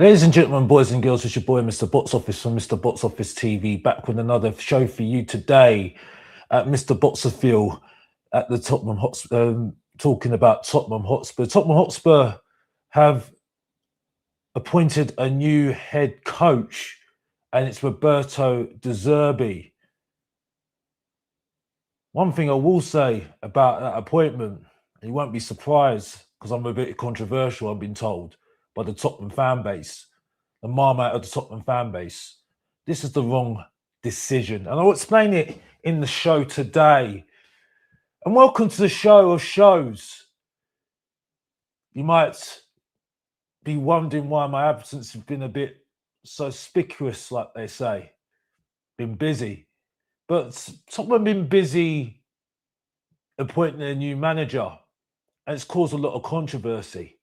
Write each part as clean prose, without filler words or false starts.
Ladies and gentlemen, boys and girls, it's your boy, Mr. Box Office from Mr. Box Office TV, back with another show for you today at Mr. Boxerfield at the Tottenham Hotspur, talking about Tottenham Hotspur. Tottenham Hotspur have appointed a new head coach, and it's Roberto de ZERBI. One thing I will say about that appointment, you won't be surprised because I'm a bit controversial, I've been told, by the Tottenham fan base, the marmite of the Tottenham fan base. This is the wrong decision. And I'll explain it in the show today. And welcome to the show of shows. You might be wondering why my absence has been a bit suspicious, like they say. Been busy. But Tottenham been busy appointing a new manager, and it's caused a lot of controversy.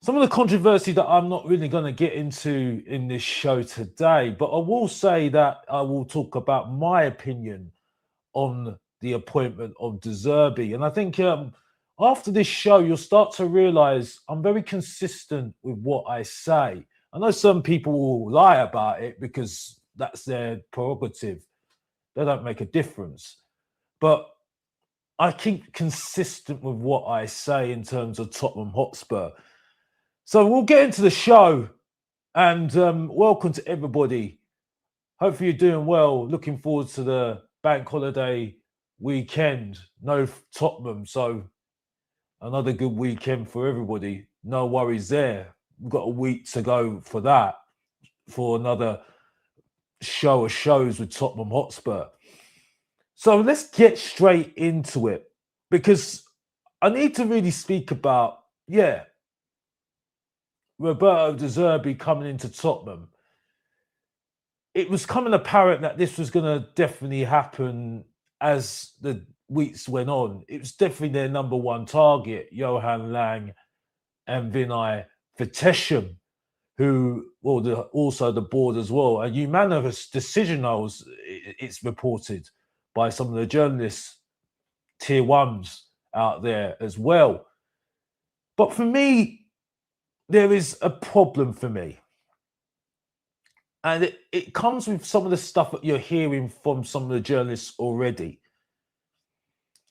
Some of the controversy that I'm not really going to get into in this show today, but I will say that I will talk about my opinion on the appointment of de ZERBI. And I think after this show, you'll start to realize I'm very consistent with what I say. I know some people will lie about it because that's their prerogative. They don't make a difference. But I keep consistent with what I say in terms of Tottenham Hotspur. So we'll get into the show, and welcome to everybody. Hopefully you're doing well. Looking forward to the bank holiday weekend. No Tottenham, so another good weekend for everybody. No worries there. We've got a week to go for that, for another show of shows with Tottenham Hotspur. So let's get straight into it, because I need to really speak about, Roberto de ZERBI coming into Tottenham. It was coming apparent that this was going to definitely happen as the weeks went on. It was definitely their number one target, Johan Lang and Vinay Vitesham, who, also the board as well. A unanimous decision, it's reported by some of the journalists, tier ones out there as well. But for me, there is a problem for me. And it comes with some of the stuff that you're hearing from some of the journalists already.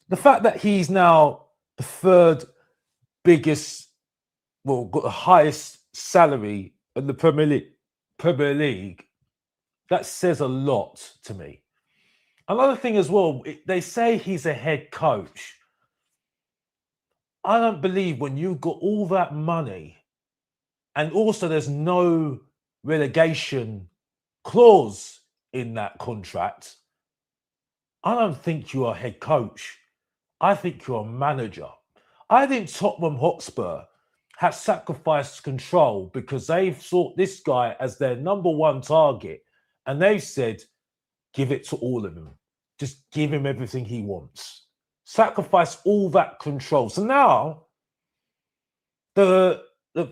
The fact that he's now the third biggest, got the highest salary in the Premier League, that says a lot to me. Another thing as well, they say he's a head coach. I don't believe when you've got all that money, and also there's no relegation clause in that contract, I don't think you're a head coach. I think you're a manager. I think Tottenham Hotspur has sacrificed control because they've sought this guy as their number one target, and they've said, give it to all of him. Just give him everything he wants. Sacrifice all that control. So now, the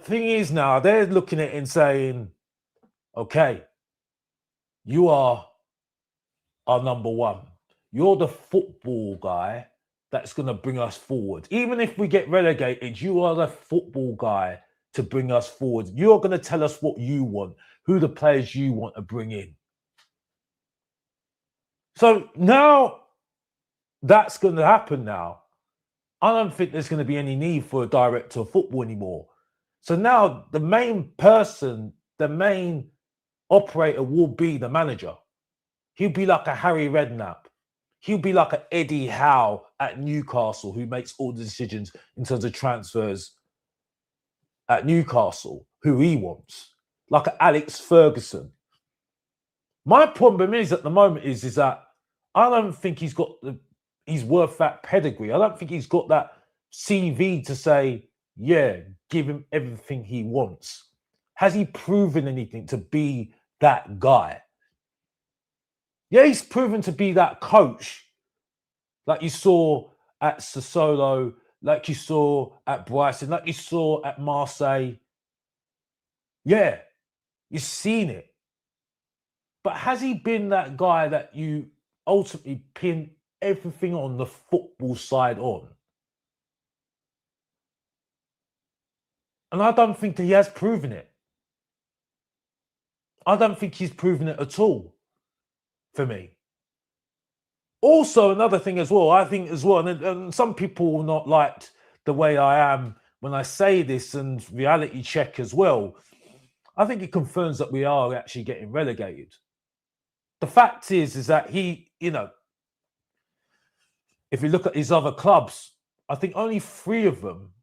thing is now, they're looking at it and saying, okay, you are our number one. You're the football guy that's going to bring us forward. Even if we get relegated, you are the football guy to bring us forward. You're going to tell us what you want, who the players you want to bring in. So now that's going to happen now. I don't think there's going to be any need for a director of football anymore. So now the main person, the main operator will be the manager. He'll be like a Harry Redknapp. He'll be like an Eddie Howe at Newcastle, who makes all the decisions in terms of transfers at Newcastle, who he wants. Like an Alex Ferguson. My problem is at the moment is that I don't think he's worth that pedigree. I don't think he's got that CV to say, give him everything he wants. Has he proven anything to be that guy? Yeah, he's proven to be that coach, like you saw at Sassuolo, like you saw at Brighton, like you saw at Marseille. Yeah, you've seen it. But has he been that guy that you ultimately pin everything on the football side on? And I don't think that he has proven it. I don't think he's proven it at all for me. Also, another thing as well, I think as well, and some people will not like the way I am when I say this, and reality check as well. I think it confirms that we are actually getting relegated. The fact is that he, if you look at his other clubs, I think only 3 of them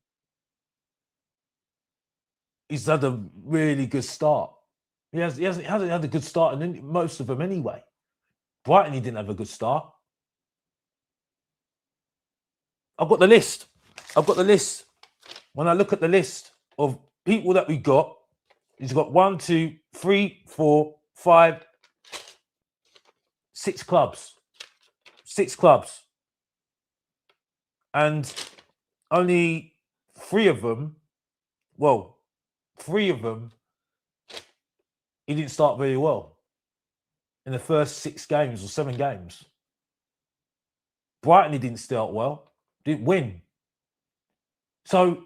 he's had a really good start. He hasn't had a good start in most of them anyway. Brighton, he didn't have a good start. I've got the list. When I look at the list of people that we got, he's got 1, 2, 3, 4, 5, 6 clubs. 6 clubs. And only 3 of them, he didn't start very well in the first 6 games or 7 games. Brighton, he didn't start well, didn't win. So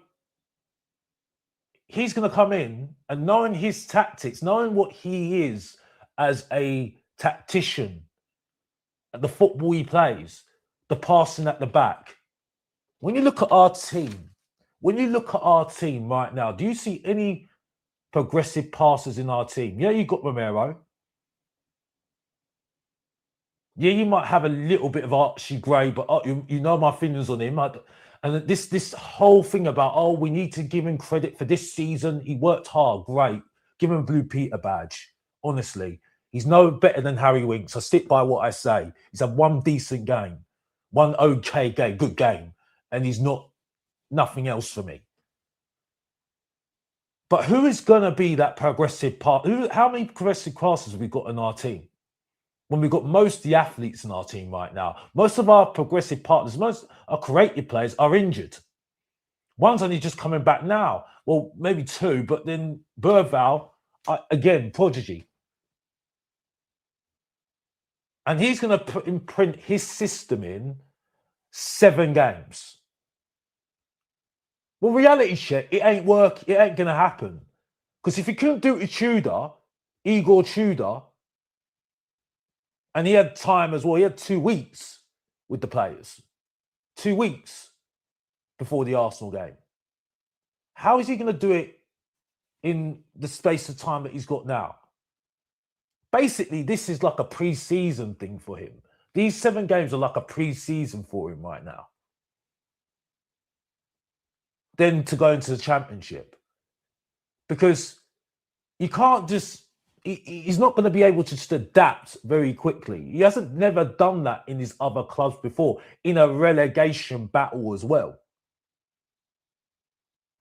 he's going to come in, and knowing his tactics, knowing what he is as a tactician, the football he plays, the passing at the back. When you look at our team right now, do you see any progressive passes in our team? Yeah, you got Romero. Yeah, you might have a little bit of Archie Gray, but you know my feelings on him. And this whole thing about, we need to give him credit for this season. He worked hard, great. Give him a Blue Peter badge. Honestly, he's no better than Harry Winks. I stick by what I say. He's had 1 decent game, 1 okay game, good game, and he's nothing else for me. But who is going to be that progressive part? How many progressive passes have we got in our team? When we've got most of the athletes in our team right now, most of our progressive partners, most our creative players are injured. One's only just coming back now. Well, maybe 2, but then Burval, again, prodigy. And he's going to imprint his system in 7 games. Well, reality check, it ain't work. It ain't going to happen. Because if he couldn't do it to Igor Tudor, and he had time as well. He had 2 weeks with the players. 2 weeks before the Arsenal game. How is he going to do it in the space of time that he's got now? Basically, this is like a pre-season thing for him. These 7 games are like a pre-season for him right now. Then to go into the Championship. Because you can't just... He's not going to be able to just adapt very quickly. He hasn't never done that in his other clubs before, in a relegation battle as well.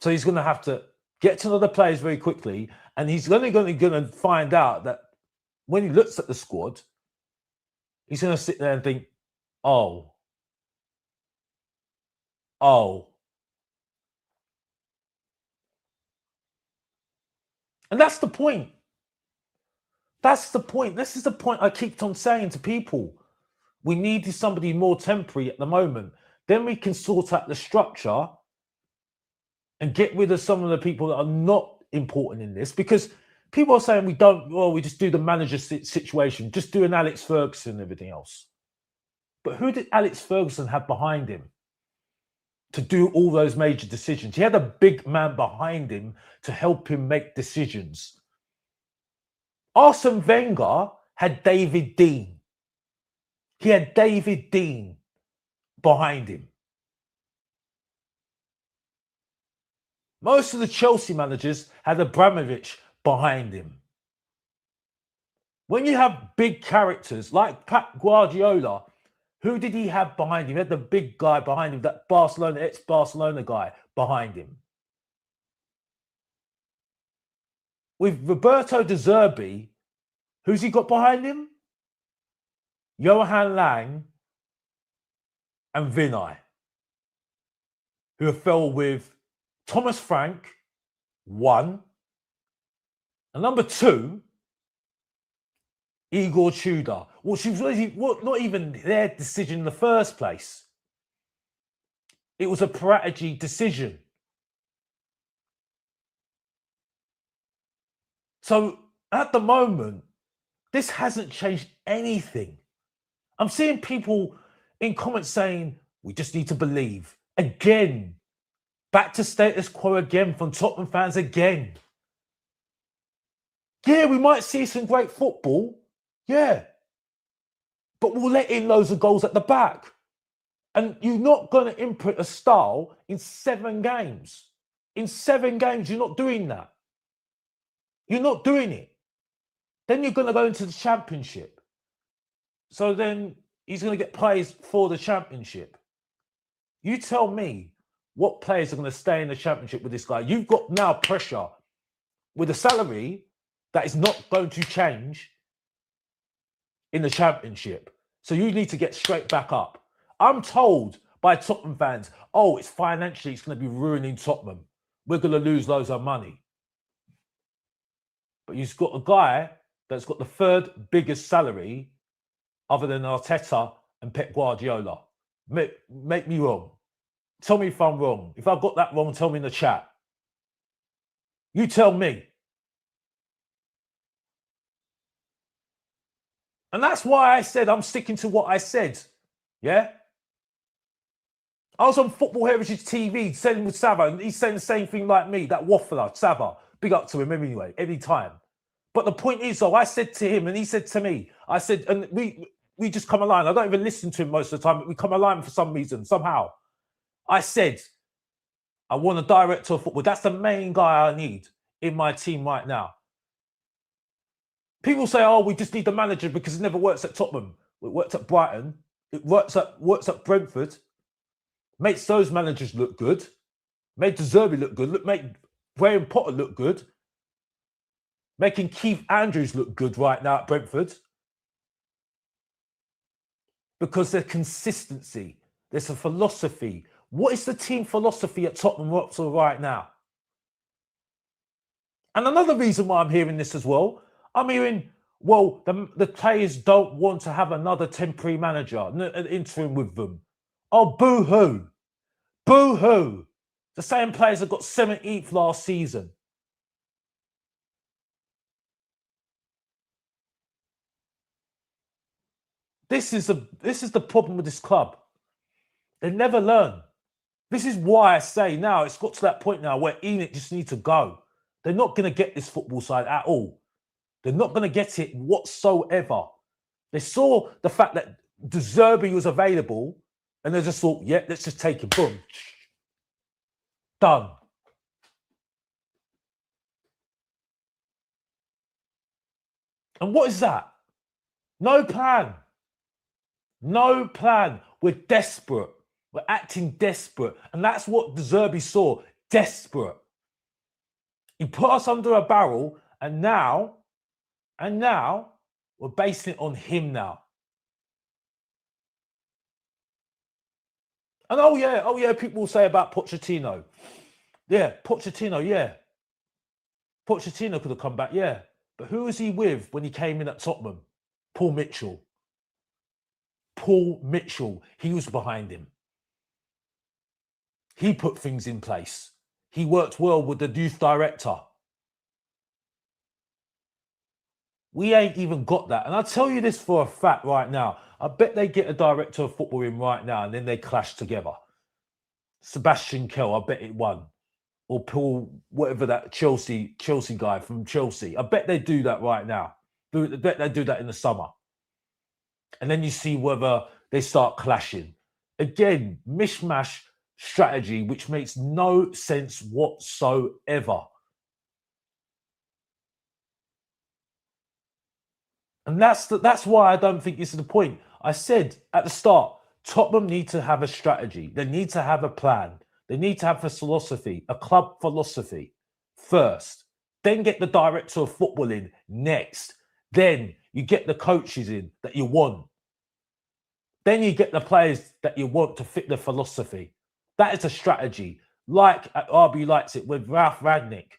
So he's going to have to get to know the players very quickly, and he's only going to find out that when he looks at the squad, he's going to sit there and think, oh. And that's the point. That's the point. This is the point I keep on saying to people. We need somebody more temporary at the moment. Then we can sort out the structure and get rid of some of the people that are not important in this. Because people are saying we just do the manager situation, just do an Alex Ferguson and everything else. But who did Alex Ferguson have behind him to do all those major decisions? He had a big man behind him to help him make decisions. Arsene Wenger had David Dean. He had David Dean behind him. Most of the Chelsea managers had Abramovich behind him. When you have big characters like Pep Guardiola, who did he have behind him? He had the big guy behind him, that ex-Barcelona guy behind him. With Roberto de ZERBI, who's he got behind him? Johan Lang and Vinay, who fell with Thomas Frank, 1, and number 2, Igor Tudor, which was not even their decision in the first place. It was a strategy decision. So At the moment, this hasn't changed anything. I'm seeing people in comments saying, we just need to believe. Again, back to status quo again from Tottenham fans again. Yeah, we might see some great football. Yeah. But we'll let in loads of goals at the back. And you're not going to imprint a style in 7 games. In 7 games, you're not doing that. You're not doing it. Then you're going to go into the Championship. So then he's going to get players for the Championship. You tell me what players are going to stay in the Championship with this guy. You've got now pressure with a salary that is not going to change in the Championship. So you need to get straight back up. I'm told by Tottenham fans, oh, it's financially, it's going to be ruining Tottenham. We're going to lose loads of money. But you've got a guy that's got the 3rd biggest salary other than Arteta and Pep Guardiola. Make me wrong. Tell me if I'm wrong. If I've got that wrong, tell me in the chat. You tell me. And that's why I said I'm sticking to what I said. Yeah? I was on Football Heritage TV saying with Sava, and he's saying the same thing like me, that waffler, Sava. Big up to him anyway, every time. But the point is, though, I said to him and he said to me, I said, and we just come aligned. I don't even listen to him most of the time, but we come aligned for some reason, somehow. I said, I want a director of football. That's the main guy I need in my team right now. People say, oh, we just need the manager because it never works at Tottenham. It works at Brighton. It works at Brentford. Makes those managers look good. Made the ZERBI look good. Made Graham Potter look good. Making Keith Andrews look good right now at Brentford. Because there's consistency. There's a philosophy. What is the team philosophy at Tottenham Hotspurs right now? And another reason why I'm hearing this as well, I'm hearing, well, the players don't want to have another temporary manager, an interim with them. Oh, boo-hoo. Boo-hoo. The same players that got 17th last season. This is the problem with this club. They never learn. This is why I say now, it's got to that point now where Enoch just needs to go. They're not going to get this football side at all. They're not going to get it whatsoever. They saw the fact that the ZERBI was available and they just thought, yeah, let's just take it. Boom. Done. And what is that? No plan. No plan. We're desperate. We're acting desperate. And that's what the ZERBI saw. Desperate. He put us under a barrel and now we're basing it on him now. And oh yeah, people will say about Pochettino. Yeah, Pochettino, yeah. Pochettino could have come back, yeah. But who was he with when he came in at Tottenham? Paul Mitchell. Paul Mitchell. He was behind him. He put things in place. He worked well with the youth director. We ain't even got that. And I'll tell you this for a fact right now. I bet they get a director of football in right now and then they clash together. Sebastian Kell, I bet it won. Or Paul, whatever that Chelsea guy from Chelsea. I bet they do that right now. I bet they do that in the summer. And then you see whether they start clashing. Again, mishmash strategy, which makes no sense whatsoever. And that's why I don't think this is the point. I said at the start, Tottenham need to have a strategy. They need to have a plan. They need to have a philosophy, a club philosophy first. Then get the director of football in next. Then you get the coaches in that you want. Then you get the players that you want to fit the philosophy. That is a strategy. Like at RB Leipzig with Ralph Rangnick.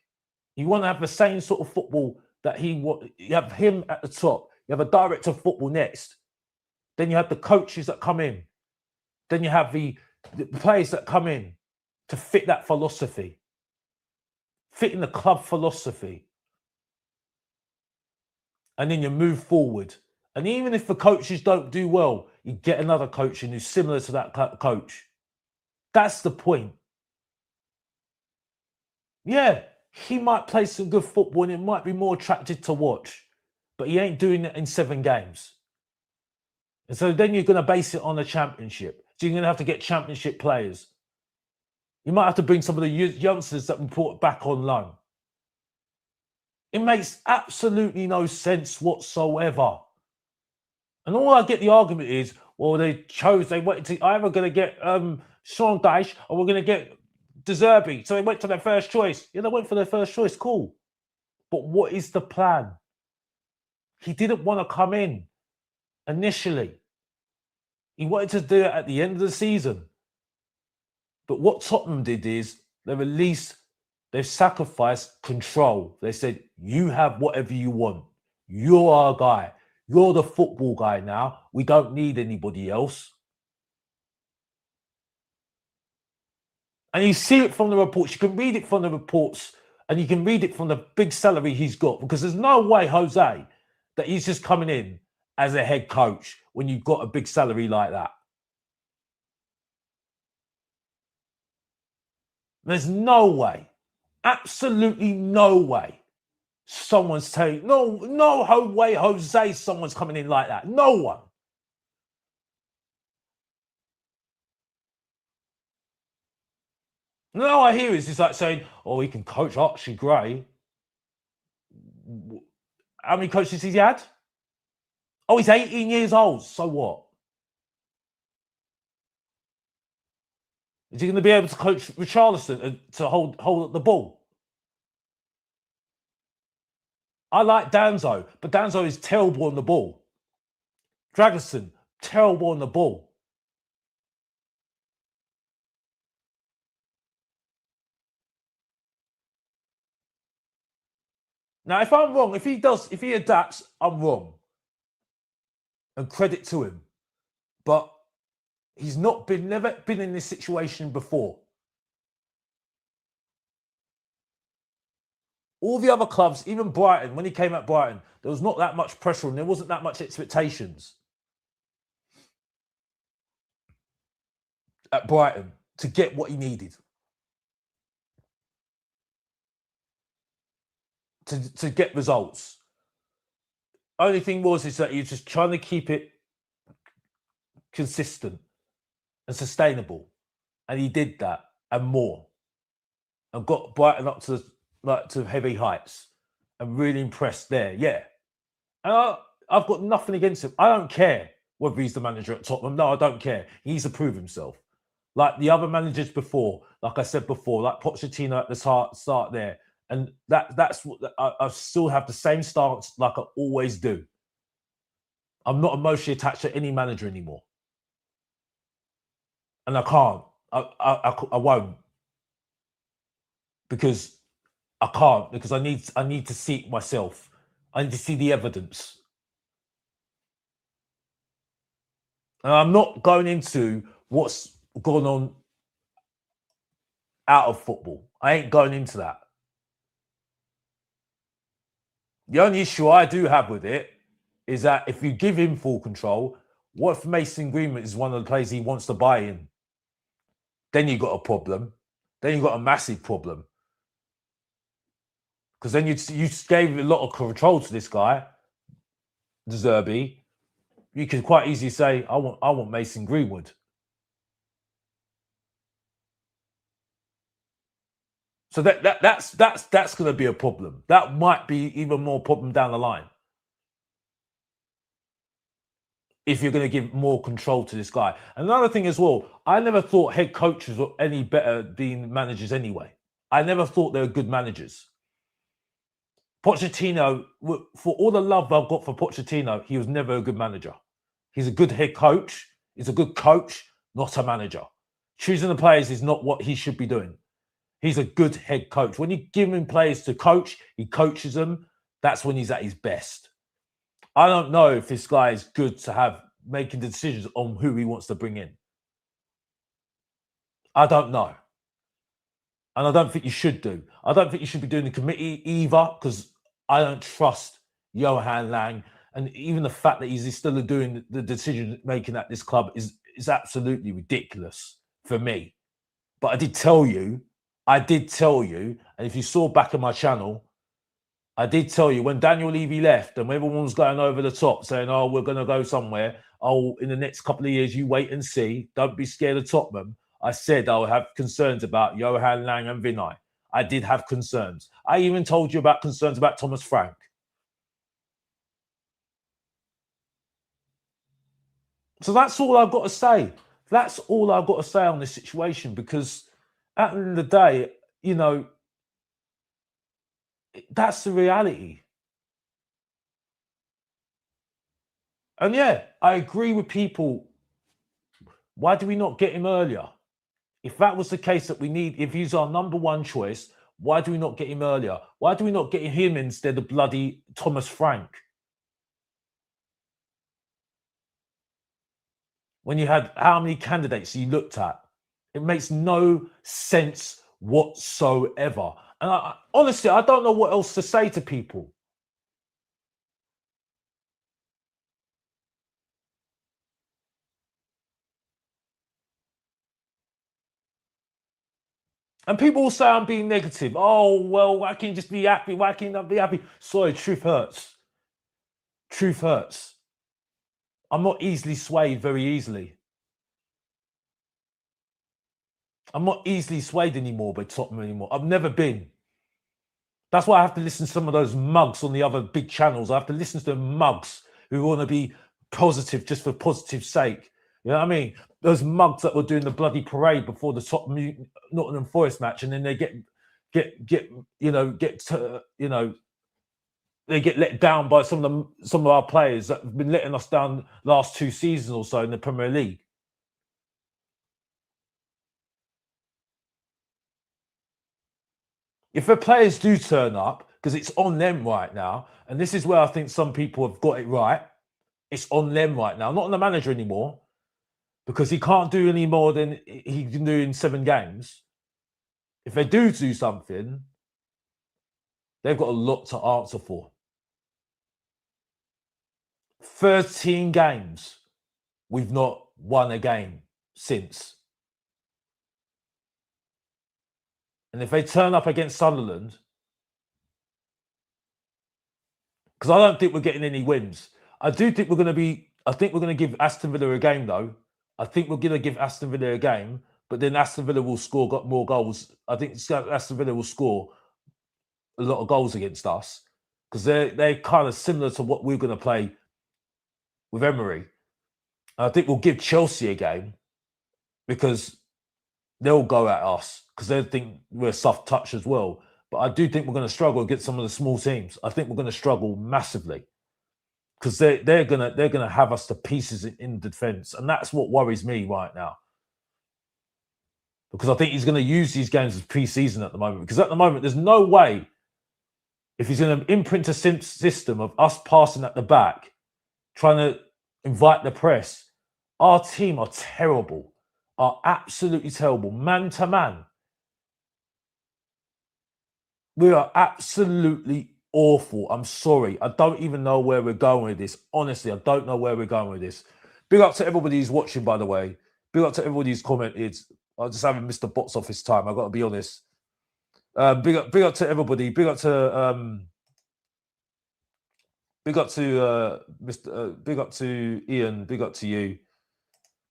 You want to have the same sort of football that he wants. You have him at the top. You have a director of football next. Then you have the coaches that come in. Then you have the players that come in to fit that philosophy. Fitting the club philosophy. and then you move forward. And even if the coaches don't do well, you get another coach in who's similar to that coach. That's the point. Yeah, he might play some good football and it might be more attractive to watch, but he ain't doing it in 7 games. And so then you're going to base it on a championship. So you're going to have to get championship players. You might have to bring some of the youngsters that we brought back on loan. It makes absolutely no sense whatsoever. And all I get the argument is, well, they went to either going to get Sean Dyche or we're going to get ZERBI. So they went for their first choice. Yeah, they went for their first choice. Cool. But what is the plan? He didn't want to come in initially. He wanted to do it at the end of the season. But what Tottenham did is they've sacrificed control. They said, you have whatever you want. You're our guy. You're the football guy now. We don't need anybody else. And you see it from the reports. You can read it from the reports and you can read it from the big salary he's got, because there's no way, Jose, that he's just coming in as a head coach when you've got a big salary like that. There's no way, absolutely no way someone's telling, no way, Jose, someone's coming in like that. No one. No, I hear is it's like saying, oh, he can coach Archie Gray. How many coaches has he had? Oh, he's 18 years old. So what? Is he going to be able to coach Richarlison to hold the ball? I like Danzo, but Danzo is terrible on the ball. Dragerson, terrible on the ball. Now, if I'm wrong, if he adapts, I'm wrong. And credit to him. But he's never been in this situation before. All the other clubs, even Brighton, when he came at Brighton, there was not that much pressure and there wasn't that much expectations at Brighton to get what he needed. To get results. Only thing is that he was just trying to keep it consistent and sustainable. And he did that and more. And got Brighton up to heavy heights and really impressed there. Yeah. And I've got nothing against him. I don't care whether he's the manager at Tottenham. No, I don't care. He needs to prove himself. Like the other managers before, like I said before, like Pochettino at the start there. And that's what I still have the same stance like I always do. I'm not emotionally attached to any manager anymore. And I can't. I won't. Because I can't. Because I need to see it myself. I need to see the evidence. And I'm not going into what's gone on out of football. I ain't going into that. The only issue I do have with it is that if you give him full control, what if Mason Greenwood is one of the players he wants to buy in? Then you've got a problem. Then you've got a massive problem. Because then you gave a lot of control to this guy, ZERBI. You could quite easily say, I want Mason Greenwood. So that's going to be a problem. That might be even more problem down the line. If you're going to give more control to this guy. Another thing as well, I never thought head coaches were any better than managers anyway. I never thought they were good managers. Pochettino, for all the love I've got for Pochettino, he was never a good manager. He's a good head coach. He's a good coach, not a manager. Choosing the players is not what he should be doing. He's a good head coach. When you give him players to coach, he coaches them. That's when he's at his best. I don't know if this guy is good to have making the decisions on who he wants to bring in. I don't know. And I don't think you should do. I don't think you should be doing the committee either, because I don't trust Johan Lang, and even the fact that he's still doing the decision making at this club is absolutely ridiculous for me. But I did tell you, and if you saw back in my channel, I did tell you when Daniel Levy left and everyone was going over the top saying, oh, we're going to go somewhere. Oh, in the next couple of years, you wait and see. Don't be scared of Tottenham. I said I would have concerns about Johan Lang and Vinay. I did have concerns. I even told you about concerns about Thomas Frank. So that's all I've got to say. That's all I've got to say on this situation, because at the end of the day, you know, that's the reality. And yeah, I agree with people. Why do we not get him earlier? If that was the case that we need, if he's our number one choice, why do we not get him earlier? Why do we not get him instead of bloody Thomas Frank? When you had how many candidates you looked at, it makes no sense whatsoever. And honestly, I don't know what else to say to people. And people will say I'm being negative. Oh, well, why can't you just be happy? Why can't you not be happy? Sorry, truth hurts. Truth hurts. I'm not easily swayed very easily. I'm not easily swayed anymore by Tottenham anymore. I've never been. That's why I have to listen to some of those mugs on the other big channels. I have to listen to the mugs who want to be positive just for positive sake. You know what I mean? Those mugs that were doing the bloody parade before the Nottingham Forest match, and then they get they get let down by some of our players that have been letting us down last 2 seasons or so in the Premier League. If the players do turn up, because it's on them right now, and this is where I think some people have got it right, it's on them right now, not on the manager anymore, because he can't do any more than he can do in 7 games. If they do something, they've got a lot to answer for. 13 games, we've not won a game since. And if they turn up against Sunderland, because I don't think we're getting any wins. I do think we're going to give Aston Villa a game, though. I think we're going to give Aston Villa a game, but then Aston Villa will score more goals. I think Aston Villa will score a lot of goals against us, because they're kind of similar to what we're going to play with Emery. And I think we'll give Chelsea a game, because they'll go at us because they think we're soft touch as well. But I do think we're going to struggle against some of the small teams. I think we're going to struggle massively, because they're gonna have us to pieces in defence, and that's what worries me right now. Because I think he's going to use these games as pre-season at the moment. Because at the moment, there's no way, if he's going to imprint a system of us passing at the back, trying to invite the press. Our team are terrible, are absolutely terrible, man to man. We are absolutely awful. I'm sorry. I don't even know where we're going with this. Honestly, I don't know where we're going with this. Big up to everybody who's watching, by the way. Big up to everybody who's commented. I just haven't missed the box office time. I've got to be honest. Big up to everybody. Big up to Mr. Big up to Ian. Big up to you.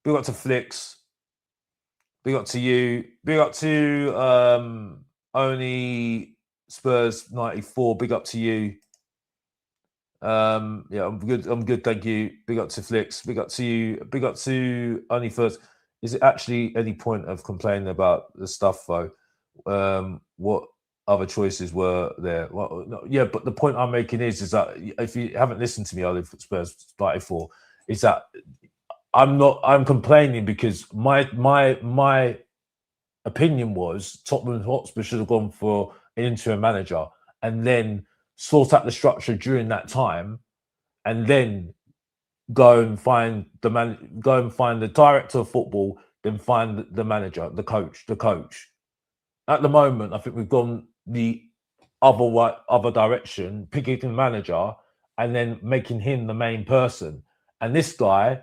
Big up to Flix. Big up to you. Big up to Only Spurs 94. Big up to you. Yeah, I'm good. Thank you. Big up to Flix. Big up to you. Big up to Only First. Is it actually any point of complaining about the stuff though? What other choices were there? Well, no, yeah, but the point I'm making is that if you haven't listened to me, Only Spurs 94, is that I'm complaining because my opinion was Tottenham Hotspurs should have gone for an interim manager and then sort out the structure during that time, and then go and find the director of football, then find the manager, the coach. At the moment, I think we've gone the other direction, picking the manager and then making him the main person. And this guy,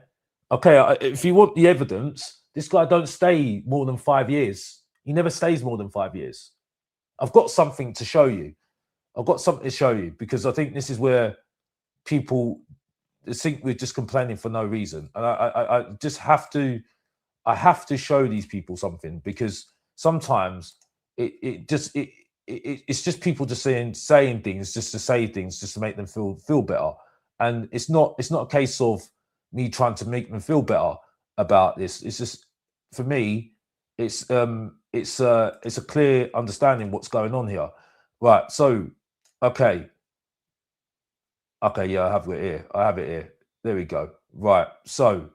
okay, if you want the evidence, this guy don't stay more than 5 years. He never stays more than 5 years. I've got something to show you. I've got something to show you, because I think this is where people think we're just complaining for no reason. And I just have to, I have to show these people something, because sometimes it's just people just saying things just to say things just to make them feel better. And it's not a case of me trying to make them feel better about this. It's just, for me, it's a clear understanding what's going on here. Right. So, okay, yeah, I have it here. I have it here. There we go. Right. So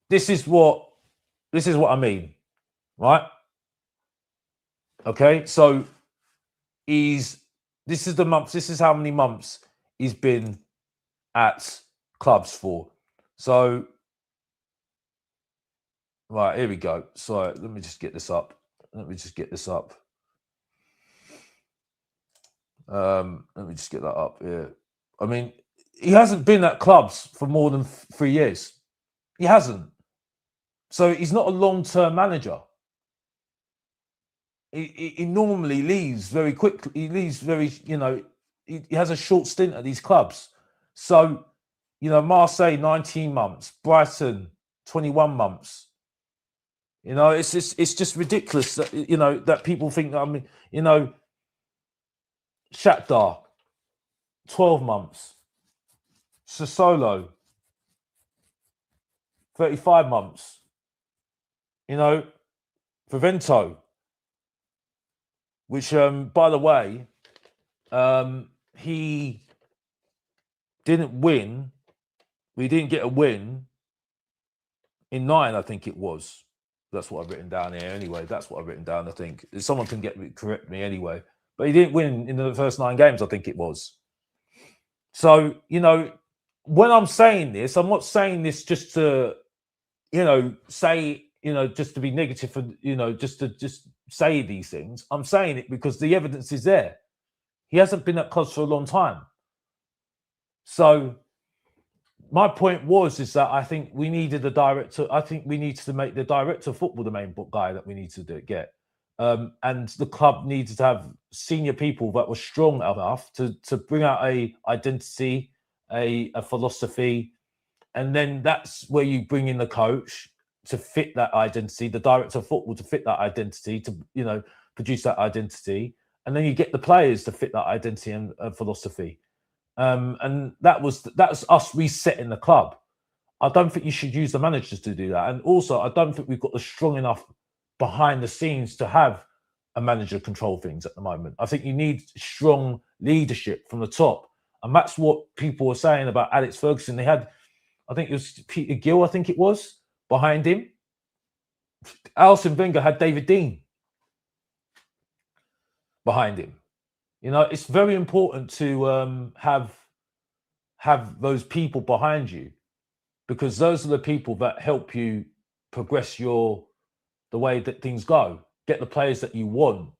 this is what I mean, right? Okay. So this is the months. This is how many months he's been at clubs for. So, right, here we go. So let me just get this up. Let me just get that up here. I mean, he hasn't been at clubs for more than 3 years. He hasn't. So he's not a long-term manager. He normally leaves very quickly. He leaves very, he has a short stint at these clubs. So, Marseille, 19 months, Brighton, 21 months. It's just ridiculous that, that people think that, Shakhtar, 12 months. Sassuolo, 35 months. Vivento, which, by the way, he didn't win. We didn't get a win in 9, I think it was. That's what I've written down here anyway. That's what I've written down, I think. Someone can correct me anyway. But he didn't win in the first 9 games, I think it was. So, when I'm saying this, I'm not saying this just to, say, just to be negative for, just say these things. I'm saying it because the evidence is there. He hasn't been at clubs for a long time. So my point is that I think we needed a director. I think we needed to make the director of football the main guy that we need to get. And the club needed to have senior people that were strong enough to bring out a identity, a philosophy. And then that's where you bring in the coach to fit that identity, the director of football to fit that identity, to, produce that identity. And then you get the players to fit that identity and philosophy. And that's us resetting the club. I don't think you should use the managers to do that. And also, I don't think we've got the strong enough behind the scenes to have a manager control things at the moment. I think you need strong leadership from the top. And that's what people were saying about Alex Ferguson. They had, I think it was Peter Gill, I think it was, behind him. Arsene Wenger had David Dean behind him. It's very important to have those people behind you, because those are the people that help you progress the way that things go. Get the players that you want,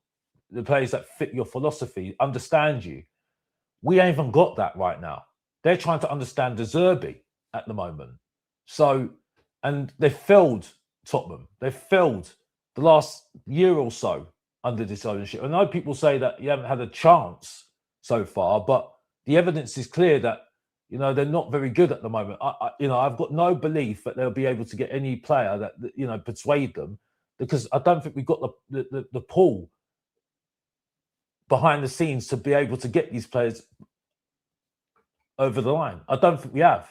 the players that fit your philosophy, understand you. We ain't even got that right now. They're trying to understand the ZERBI at the moment. So, and they failed Tottenham. They failed the last year or so under this ownership. I know people say that you haven't had a chance so far, but the evidence is clear that, they're not very good at the moment. I've got no belief that they'll be able to get any player that, persuade them, because I don't think we've got the pull behind the scenes to be able to get these players over the line. I don't think we have.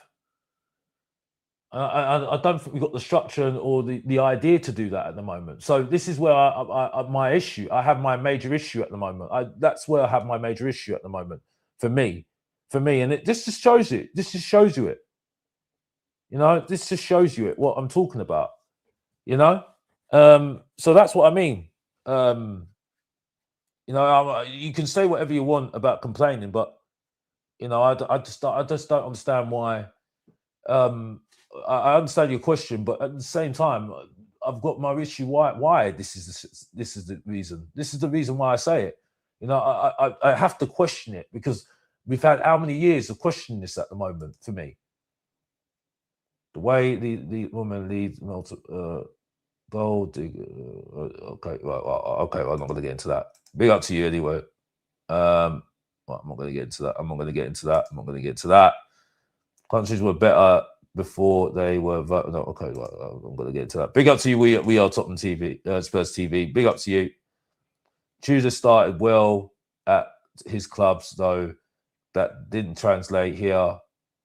I don't think we've got the structure or the idea to do that at the moment. So this is where my issue. I have my major issue at the moment. That's where I have my major issue at the moment for me, and this just shows it. This just shows you it. This just shows you it. What I'm talking about. So that's what I mean. You can say whatever you want about complaining, but I just don't understand why. I understand your question, but at the same time, I've got my issue. Why? This is the reason. This is the reason why I say it. You know, I have to question it because we've had how many years of questioning this at the moment for me. The way the woman leads gold. Okay, okay, I'm not going to get into that. Big up to you anyway. Well, I'm not going to get into that. I'm not going to get into that. I'm not going to get into that. Countries were better before they were. No, okay, well, I'm going to get into that. Big up to you. We are Tottenham TV, Spurs TV. Big up to you. Tudor started well at his clubs, though that didn't translate here.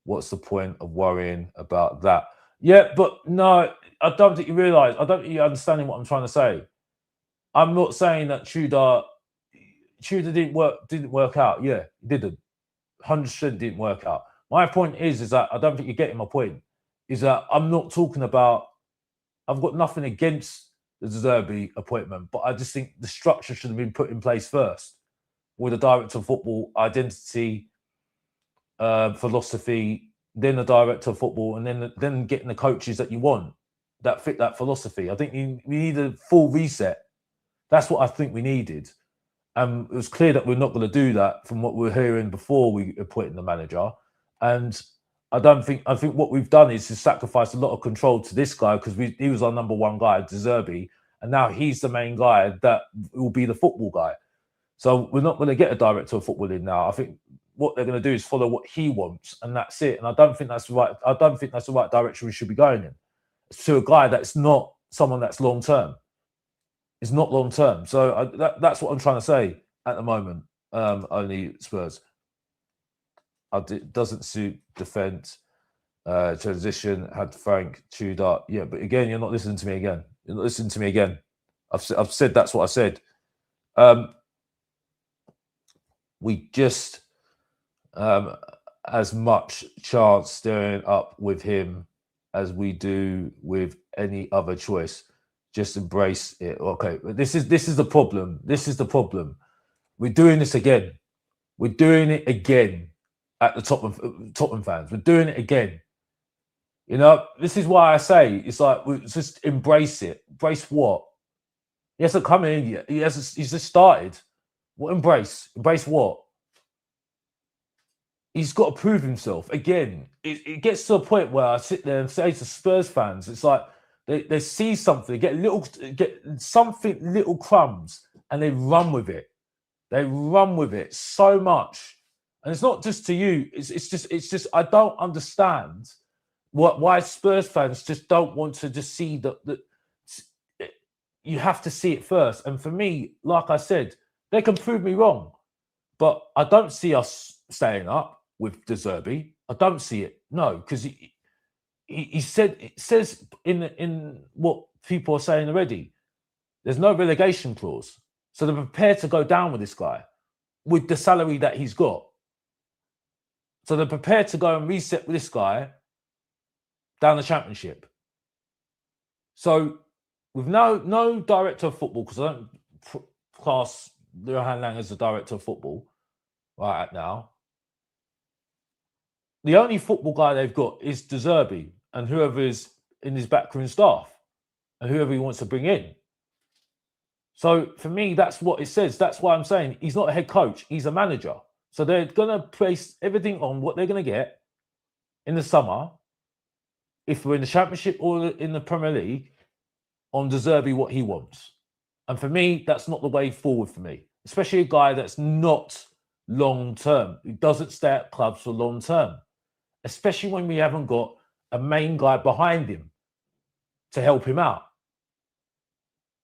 What's the point of worrying about that? Yeah, but no, I don't think you realise. I don't think you're understanding what I'm trying to say. I'm not saying that Tudor didn't work out. Yeah, he didn't. 100% didn't work out. My point is that I don't think you're getting my point. Is that I'm not talking about. I've got nothing against the ZERBI appointment, but I just think the structure should have been put in place first, with a director of football, identity, philosophy, then the director of football, and then getting the coaches that you want that fit that philosophy. I think we need a full reset. That's what I think we needed. It was clear that we're not going to do that from what we're hearing before we appointed the manager. And I think what we've done is to sacrifice a lot of control to this guy because he was our number one guy, ZERBI, and now he's the main guy that will be the football guy. So we're not going to get a director of football in now. I think what they're going to do is follow what he wants, and that's it. And I don't think that's right. I don't think that's the right direction we should be going in. It's to a guy that's not someone that's long term. It's not long term. So that's what I'm trying to say at the moment. Only Spurs. It doesn't suit defence. Transition had Frank Tudor. Yeah, but again, you're not listening to me again. You're not listening to me again. I've said that's what I said. We just as much chance stirring up with him as we do with any other choice. Just embrace it. Okay, but this is the problem. This is the problem. We're doing this again. We're doing it again at the Tottenham fans. We're doing it again. You know, this is why I say it's like we just embrace it. Embrace what? He hasn't come in yet. He's just started. What embrace? Embrace what? He's got to prove himself again. It gets to a point where I sit there and say to Spurs fans, it's like they see something, get something, little crumbs, and they run with it. They run with it so much, and it's not just to you. It's just I don't understand why Spurs fans just don't want to just see that you have to see it first. And for me, like I said, they can prove me wrong, but I don't see us staying up with ZERBI. I don't see it. No, because he said, it says in what people are saying already, there's no relegation clause. So they're prepared to go down with this guy with the salary that he's got. So they're prepared to go and reset with this guy down the Championship. So with no director of football, because I don't class Johan Lang as the director of football right now, the only football guy they've got is ZERBI and whoever is in his backroom staff and whoever he wants to bring in. So for me, that's what it says. That's why I'm saying he's not a head coach. He's a manager. So they're going to place everything on what they're going to get in the summer, if we're in the Championship or in the Premier League, on ZERBI what he wants. And for me, that's not the way forward for me, especially a guy that's not long-term, who doesn't stay at clubs for long-term, especially when we haven't got a main guy behind him to help him out.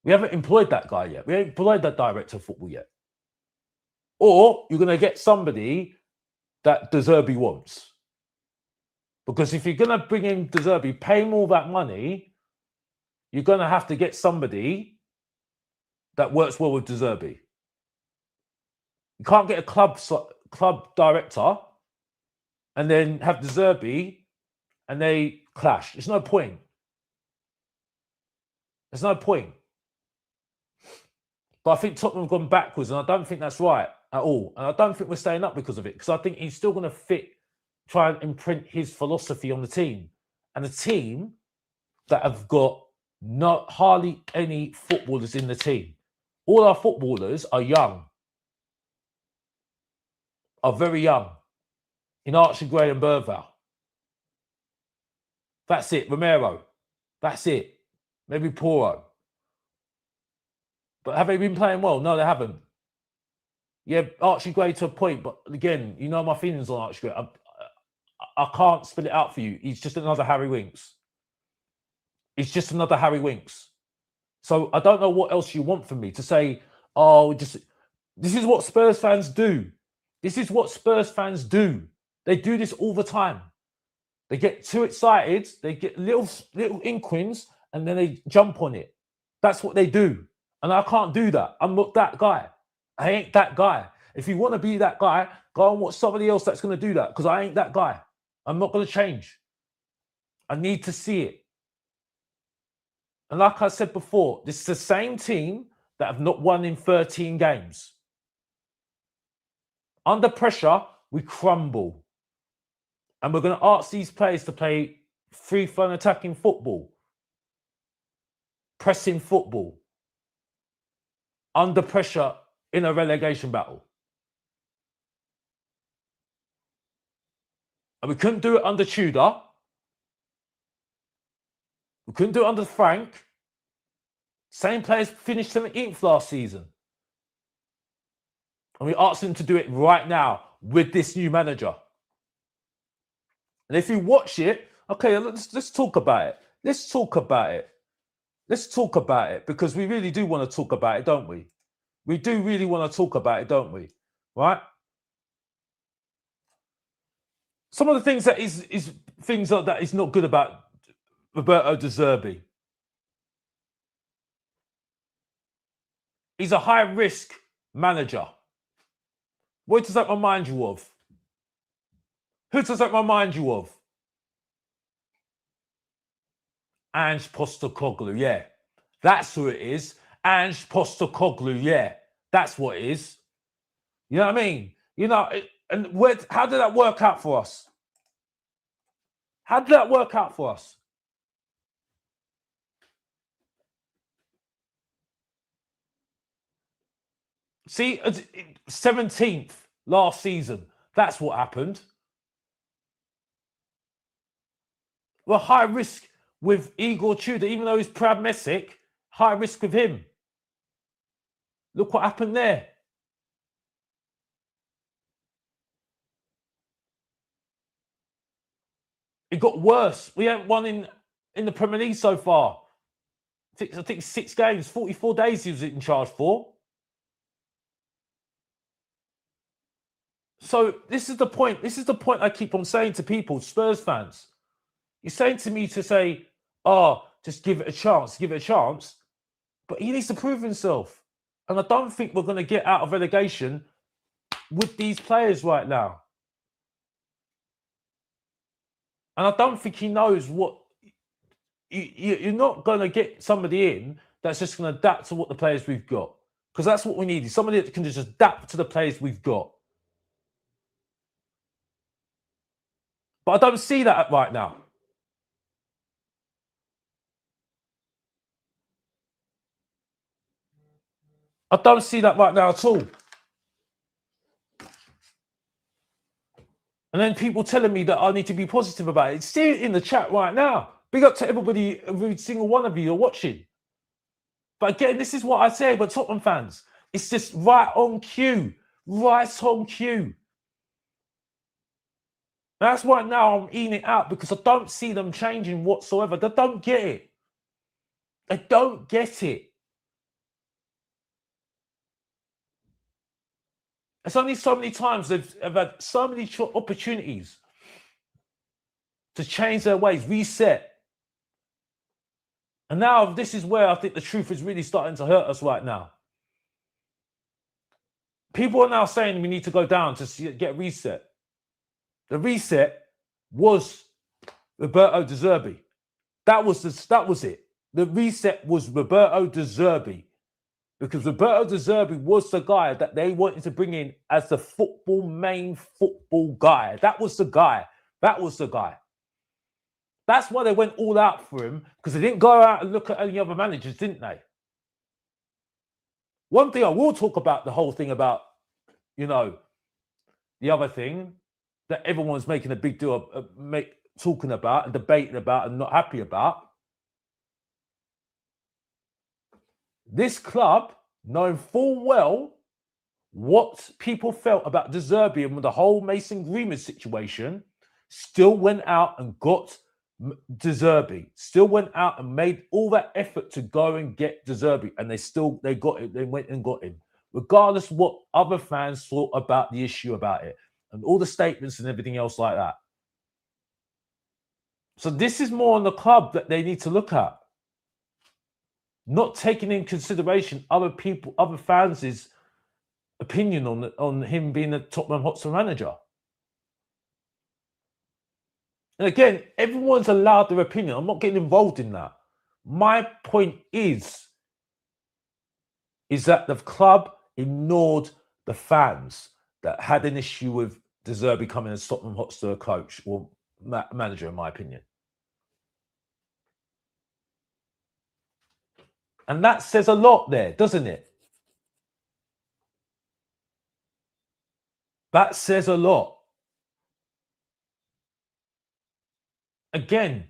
We haven't employed that guy yet. We haven't employed that director of football yet. Or you're going to get somebody that ZERBI wants. Because if you're going to bring in ZERBI, pay him all that money, you're going to have to get somebody that works well with ZERBI. You can't get a club director and then have ZERBI and they clash. There's no point. There's no point. But I think Tottenham have gone backwards, and I don't think that's right at all. And I don't think we're staying up because of it, because I think he's still going to try and imprint his philosophy on the team. And a team that have got hardly any footballers in the team. All our footballers are young. are very young. In Archie Gray and Burval. That's it. Romero. That's it. Maybe Poro. But have they been playing well? No, they haven't. Yeah, Archie Gray to a point, but again, you know my feelings on Archie Gray. I can't spell it out for you. He's just another Harry Winks. He's just another Harry Winks. So I don't know what else you want from me to say, oh, just this is what Spurs fans do. This is what Spurs fans do. They do this all the time. They get too excited, they get little inklings, and then they jump on it. That's what they do. And I can't do that. I'm not that guy. I ain't that guy. If you want to be that guy, go and watch somebody else that's going to do that, because I ain't that guy. I'm not going to change. I need to see it. And like I said before, this is the same team that have not won in 13 games. Under pressure, we crumble. And we're going to ask these players to play free-flowing attacking football. Pressing football. Under pressure in a relegation battle. And we couldn't do it under Tudor. We couldn't do it under Frank. Same players finished 17th last season. And we asked them to do it right now with this new manager. And if you watch it, okay, let's talk about it. Let's talk about it. Let's talk about it, because we really do want to talk about it, don't we? We do really want to talk about it, don't we? Right? Some of the things that is things that is not good about Roberto De Zerbi. He's a high-risk manager. What does that remind you of? Who does that remind you of? Ange Postecoglou, yeah. That's who it is. Ange Postecoglou, yeah. That's what it is. You know what I mean? You know, how did that work out for us? How did that work out for us? See, 17th last season. That's what happened. Well, high risk with Igor Tudor, even though he's pragmatic, high risk with him. Look what happened there. It got worse. We haven't won in the Premier League so far. I think 6 games, 44 days he was in charge for. So this is the point. This is the point I keep on saying to people, Spurs fans. You're saying to me to say, oh, just give it a chance, give it a chance. But he needs to prove himself. And I don't think we're going to get out of relegation with these players right now. And I don't think he knows what... You're not going to get somebody in that's just going to adapt to what the players we've got. Because that's what we need. Is somebody that can just adapt to the players we've got. But I don't see that right now. I don't see that right now at all. And then people telling me that I need to be positive about it. See it in the chat right now. Big up to everybody, every single one of you are watching. But again, this is what I say about Tottenham fans. It's just right on cue. Right on cue. That's why now I'm eating it out, because I don't see them changing whatsoever. They don't get it. They don't get it. It's only so many times they've had so many opportunities to change their ways, reset. And now this is where I think the truth is really starting to hurt us right now. People are now saying we need to go down to get reset. The reset was Roberto De Zerbi. That was it. The reset was Roberto De Zerbi. Because Roberto De Zerbi was the guy that they wanted to bring in as the main football guy. That was the guy. That was the guy. That's why they went all out for him, because they didn't go out and look at any other managers, didn't they? One thing I will talk about, the whole thing about, you know, the other thing that everyone's making a big deal of, talking about and debating about and not happy about. This club, knowing full well what people felt about ZERBI and the whole Mason Greenwood situation, still went out and got ZERBI, still went out and made all that effort to go and get ZERBI, and they got it. They went and got him, regardless what other fans thought about the issue about it and all the statements and everything else like that. So this is more on the club that they need to look at, not taking in consideration other people, other fans' opinion on him being a Tottenham Hotspur manager. And again, everyone's allowed their opinion. I'm not getting involved in that. My point is that the club ignored the fans that had an issue with ZERBI becoming a Tottenham Hotspur coach or manager, in my opinion. And that says a lot there, doesn't it? That says a lot. Again,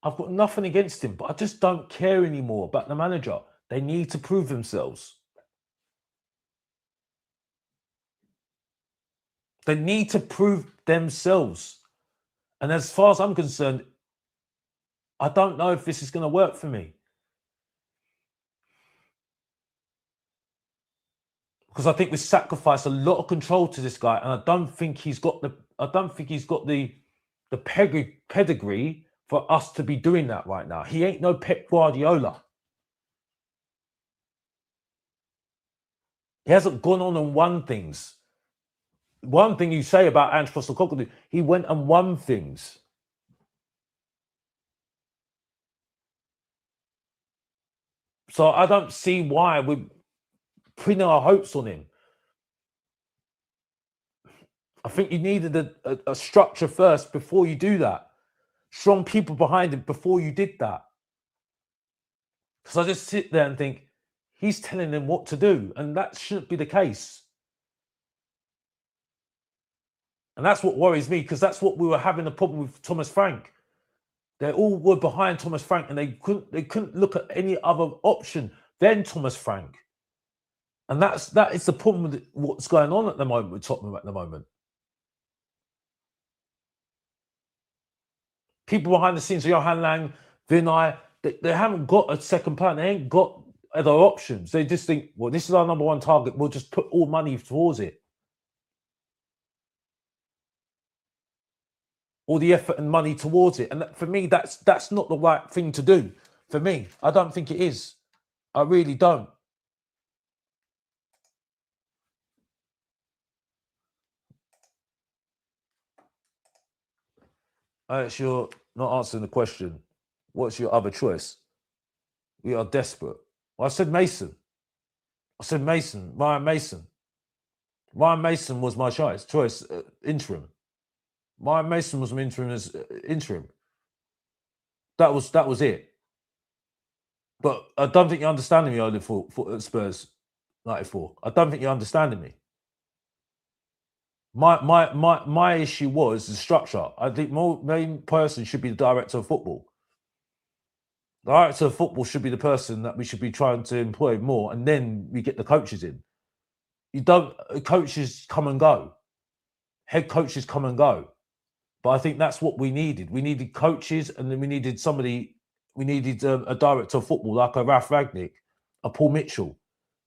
I've got nothing against him, but I just don't care anymore about the manager. They need to prove themselves. They need to prove themselves. And as far as I'm concerned, I don't know if this is going to work for me. Because I think we sacrificed a lot of control to this guy, and I don't think he's got the pedigree for us to be doing that right now. He ain't no Pep Guardiola. He hasn't gone on and won things. One thing you say about Ange Postecoglou, he went and won things. So I don't see why we're putting our hopes on him. I think you needed a structure first before you do that. Strong people behind him before you did that. Because I just sit there and think, he's telling them what to do, and that shouldn't be the case. And that's what worries me, because that's what we were having a problem with Thomas Frank. They all were behind Thomas Frank, and they couldn't look at any other option than Thomas Frank. And that is the problem with what's going on at the moment with Tottenham at the moment. People behind the scenes, Johan Lang, Vinay, they haven't got a second plan. They ain't got other options. They just think, well, this is our number one target. We'll just put all money towards it. All the effort and money towards it. And for me, that's not the right thing to do. For me, I don't think it is. I really don't. You're not answering the question. What's your other choice? We are desperate. Well, I said Mason. Ryan Mason. Ryan Mason was my choice, interim. Ryan Mason was my interim as interim. That was it. But I don't think you're understanding me only for Spurs 94. I don't think you're understanding me. My issue was the structure. I think main person should be the director of football. The director of football should be the person that we should be trying to employ more, and then we get the coaches in. You don't, coaches come and go. Head coaches come and go. But I think that's what we needed. We needed coaches, and then we needed a director of football like a Ralph Ragnick, a Paul Mitchell,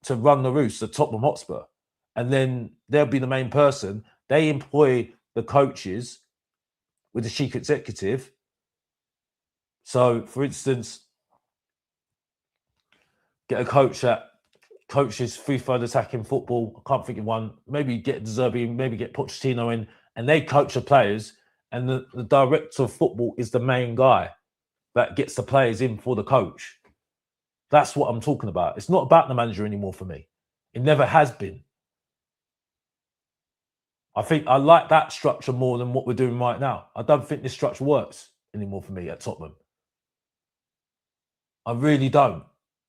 to run the roost at Tottenham Hotspur. And then they'll be the main person. They employ the coaches with the chief executive. So, for instance, get a coach that coaches free-flowing attacking football. I can't think of one. Maybe get ZERBI, maybe get Pochettino in, and they coach the players. And the director of football is the main guy that gets the players in for the coach. That's what I'm talking about. It's not about the manager anymore for me. It never has been. I think I like that structure more than what we're doing right now. I don't think this structure works anymore for me at Tottenham. I really don't.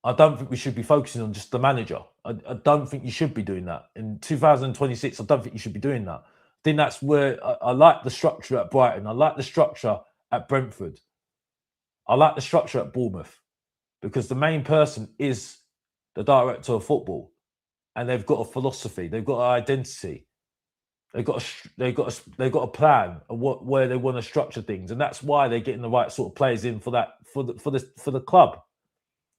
I don't think we should be focusing on just the manager. I don't think you should be doing that. In 2026, I don't think you should be doing that. think that's where I like the structure at Brighton. I like the structure at Brentford. I like the structure at Bournemouth because the main person is the director of football, and they've got a philosophy, they've got an identity, they've got a plan of where they want to structure things, and that's why they're getting the right sort of players in for the club,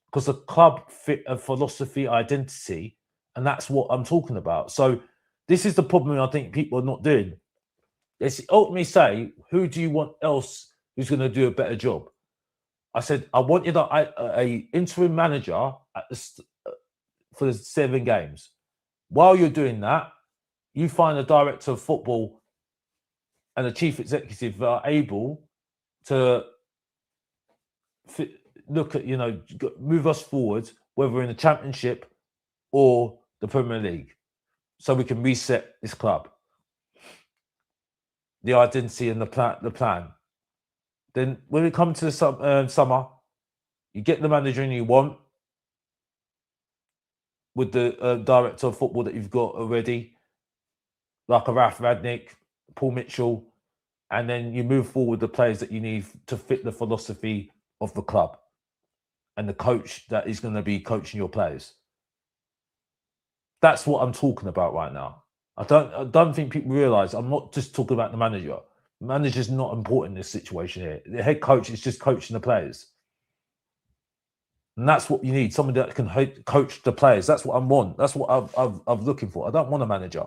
because the club fit a philosophy, identity, and that's what I'm talking about. So this is the problem I think people are not doing. They ultimately say, who do you want else who's going to do a better job? I said, I want you a interim manager for the 7 games. While you're doing that, you find a director of football and a chief executive that are able to look at, move us forward, whether we're in the Championship or the Premier League, so we can reset this club. The identity and the plan. Then when it comes to the summer, you get the manager you want with the director of football that you've got already, like a Ralph Radnick, Paul Mitchell, and then you move forward the players that you need to fit the philosophy of the club and the coach that is going to be coaching your players. That's what I'm talking about right now. I don't think people realise I'm not just talking about the manager. The manager's not important in this situation here. The head coach is just coaching the players. And that's what you need, somebody that can coach the players. That's what I want. That's what I'm looking for. I don't want a manager.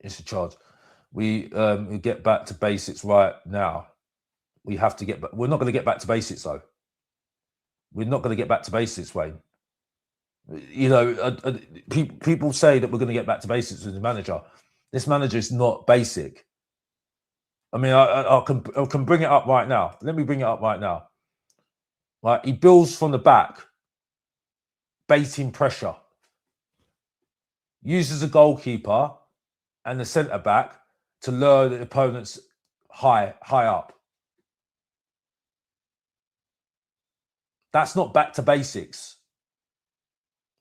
It's a charge. We get back to basics right now. We have to get back. We're not going to get back to basics, though. We're not going to get back to basics, Wayne. People say that we're going to get back to basics with the manager. This manager is not basic. I mean, I can bring it up right now. Let me bring it up right now. Right, he builds from the back, baiting pressure. Uses a goalkeeper and the centre back to lure the opponents high up. That's not back to basics.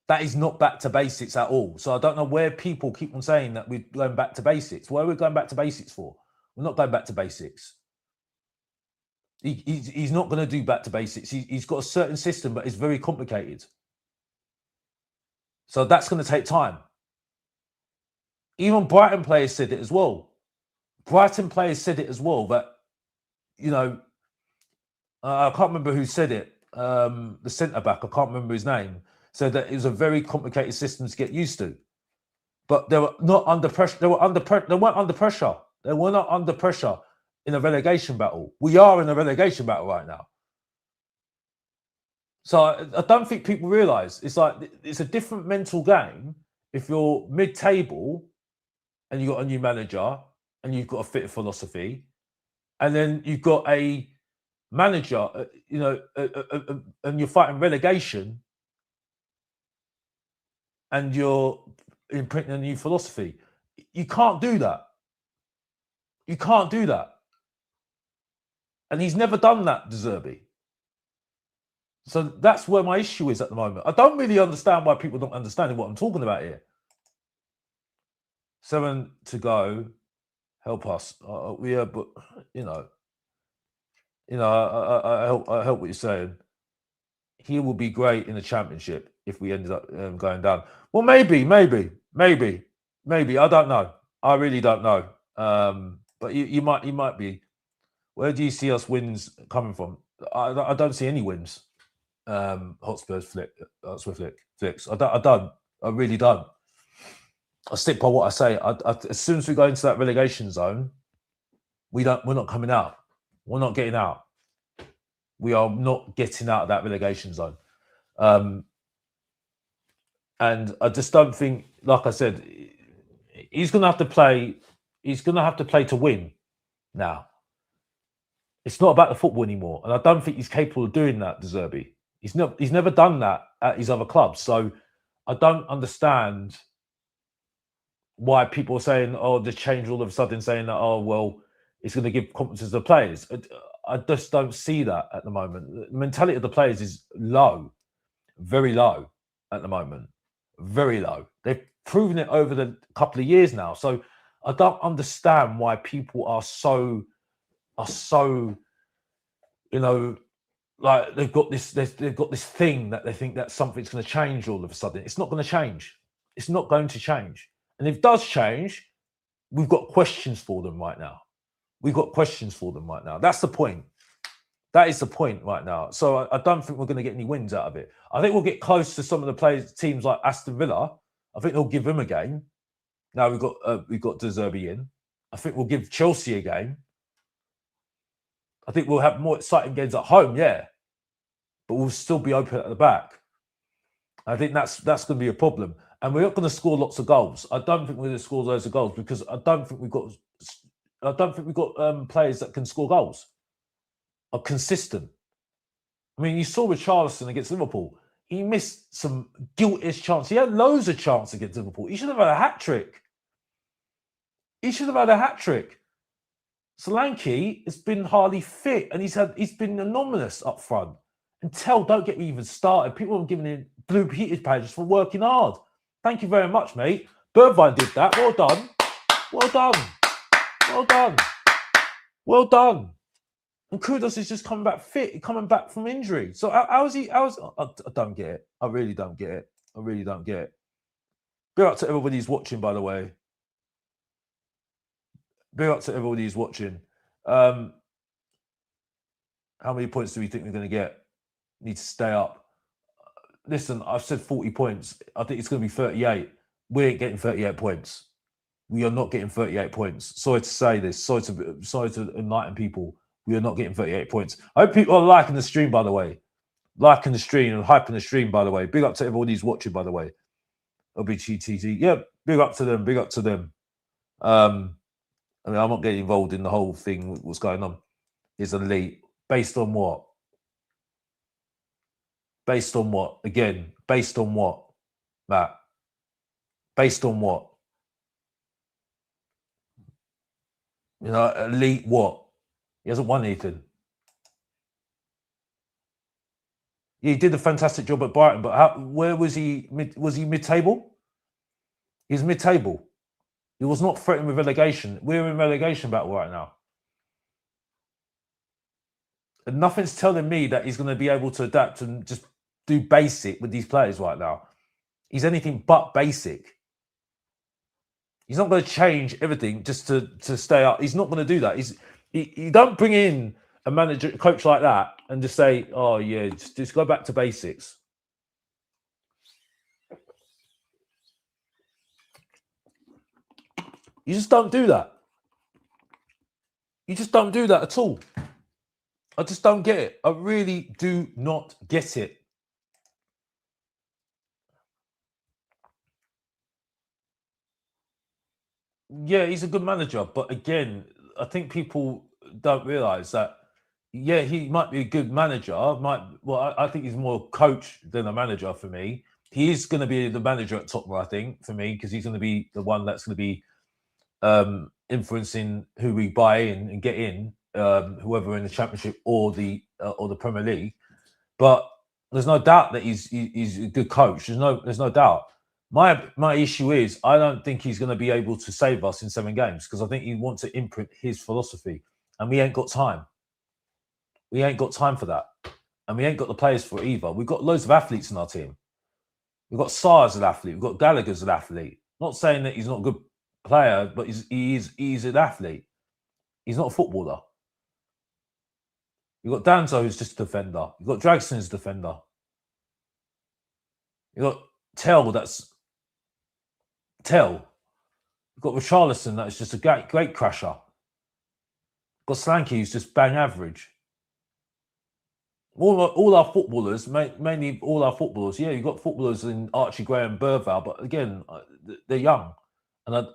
That is not back to basics at all. So I don't know where people keep on saying that we're going back to basics. Why are we going back to basics for? We're not going back to basics. He's not going to do back to basics. He's got a certain system, but it's very complicated. So that's going to take time. Even Brighton players said it as well. Brighton players said it as well. But, I can't remember who said it. The centre-back, I can't remember his name, said that it was a very complicated system to get used to. But they were not under pressure. They weren't under pressure. They were not under pressure in a relegation battle. We are in a relegation battle right now. So I don't think people realise it's a different mental game if you're mid-table and you've got a new manager and you've got a fit philosophy, and then you've got a manager, and you're fighting relegation and you're imprinting a new philosophy. You can't do that. You can't do that. And he's never done that, ZERBI. So that's where my issue is at the moment. I don't really understand why people don't understand what I'm talking about here. 7 to go. Help us. Yeah, but I help what you're saying. He will be great in the Championship if we ended up going down. Well, maybe. I don't know. I really don't know. But you might be. Where do you see us wins coming from? I don't see any wins. Hotspurs flicks. I don't. I really don't. I stick by what I say. As soon as we go into that relegation zone, we're not coming out. We're not getting out. We are not getting out of that relegation zone. And I just don't think, like I said, he's going to have to play. He's going to have to play to win now. It's not about the football anymore, and I don't think he's capable of doing that, ZERBI. He's never done that at his other clubs, so I don't understand why people are saying, "Oh, this change all of a sudden," saying that, "Oh, well, it's going to give confidence to the players." I just don't see that at the moment. The mentality of the players is low, very low at the moment. very low. They've proven it over the couple of years now. So I don't understand why people are so, you know, like they've got this thing that they think that something's going to change all of a sudden. It's not going to change. It's not going to change. And if it does change, we've got questions for them right now. We've got questions for them right now. That's the point. That is the point right now. So I don't think we're going to get any wins out of it. I think we'll get close to some of the teams like Aston Villa. I think they'll give them a game. Now we've got ZERBI in. I think we'll give Chelsea a game. I think we'll have more exciting games at home, yeah, but we'll still be open at the back. I think that's going to be a problem, and we're not going to score lots of goals. I don't think we're going to score loads of goals because I don't think we've got players that can score goals, are consistent. I mean, you saw Richarlison against Liverpool. He missed some guiltless chances. He had loads of chances against Liverpool. He should have had a hat-trick. Solanke has been hardly fit, and he's been anomalous up front. And don't get me even started. People have given him blue heated pages for working hard. Thank you very much, mate. Bergwijn did that. Well done. Well done. Well done. Well done. And Kudus is just coming back fit, coming back from injury. So how is he? I don't get it. I really don't get it. I really don't get it. Big up to everybody who's watching, by the way. Big up to everybody who's watching. How many points do we think we're going to get? Need to stay up. Listen, I've said 40 points. I think it's going to be 38. We ain't getting 38 points. We are not getting 38 points. Sorry to say this. Sorry to enlighten people. We are not getting 38 points. I hope people are liking the stream, by the way. Liking the stream and hyping the stream, by the way. Big up to everybody who's watching, by the way. LBGTT. Yeah, big up to them. Big up to them. I mean, I'm not getting involved in the whole thing, what's going on. Is elite. Based on what? Based on what? Again, based on what, Matt? Based on what? You know, elite what? He hasn't won anything. He did a fantastic job at Brighton, but where was he? Was he mid-table? He's mid-table. He was not threatened with relegation. We're in relegation battle right now. And nothing's telling me that he's going to be able to adapt and just do basic with these players right now. He's anything but basic. He's not going to change everything just to stay up. He's not going to do that. You don't bring in a coach like that and just say, oh, yeah, just go back to basics. You just don't do that. You just don't do that at all. I just don't get it. I really do not get it. Yeah, he's a good manager. But again, I think people don't realise that, yeah, he might be a good manager. I think he's more a coach than a manager for me. He is going to be the manager at Tottenham, I think, for me, because he's going to be the one that's going to be influencing who we buy in and get in, whoever in the Championship or the Premier League. But there's no doubt that he's a good coach. There's no doubt. My issue is I don't think he's going to be able to save us in 7 games because I think he wants to imprint his philosophy, and we ain't got time. We ain't got time for that, and we ain't got the players for it either. We've got loads of athletes in our team. We've got Sarr as an athlete. We've got Gallagher as an athlete. Not saying that he's not a good player, but he's an athlete. He's not a footballer. You've got Danzo, who's just a defender. You've got Dragson as a defender. You've got Tell. You've got Richarlison, that's just a great crasher. You've got Solanke, who's just bang average. All our footballers, mainly all our footballers. Yeah, you've got footballers in Archie Gray and Berval, but again, they're young, and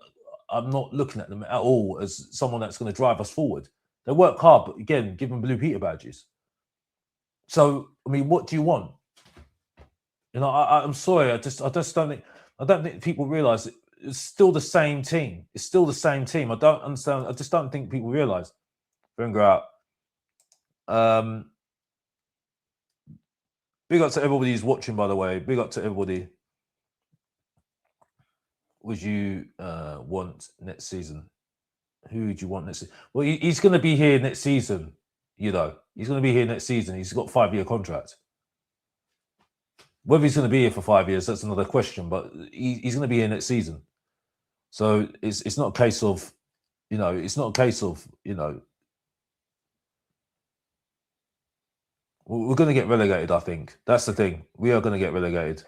I'm not looking at them at all as someone that's going to drive us forward. They work hard, but again, give them blue Peter badges. So, I mean, what do you want? You know, I'm sorry, I just don't think people realise it's still the same team. It's still the same team. I don't understand. I just don't think people realise. Finger out. Big up to everybody who's watching, by the way. Big up to everybody. would you want next season? Who would you want next season? Well, he's going to be here next season. He's going to be here next season. He's got a 5-year contract. Whether he's going to be here for 5 years, that's another question. But he's going to be here next season. So it's not a case of, it's not a case of, we're going to get relegated. I think that's the thing. We are going to get relegated.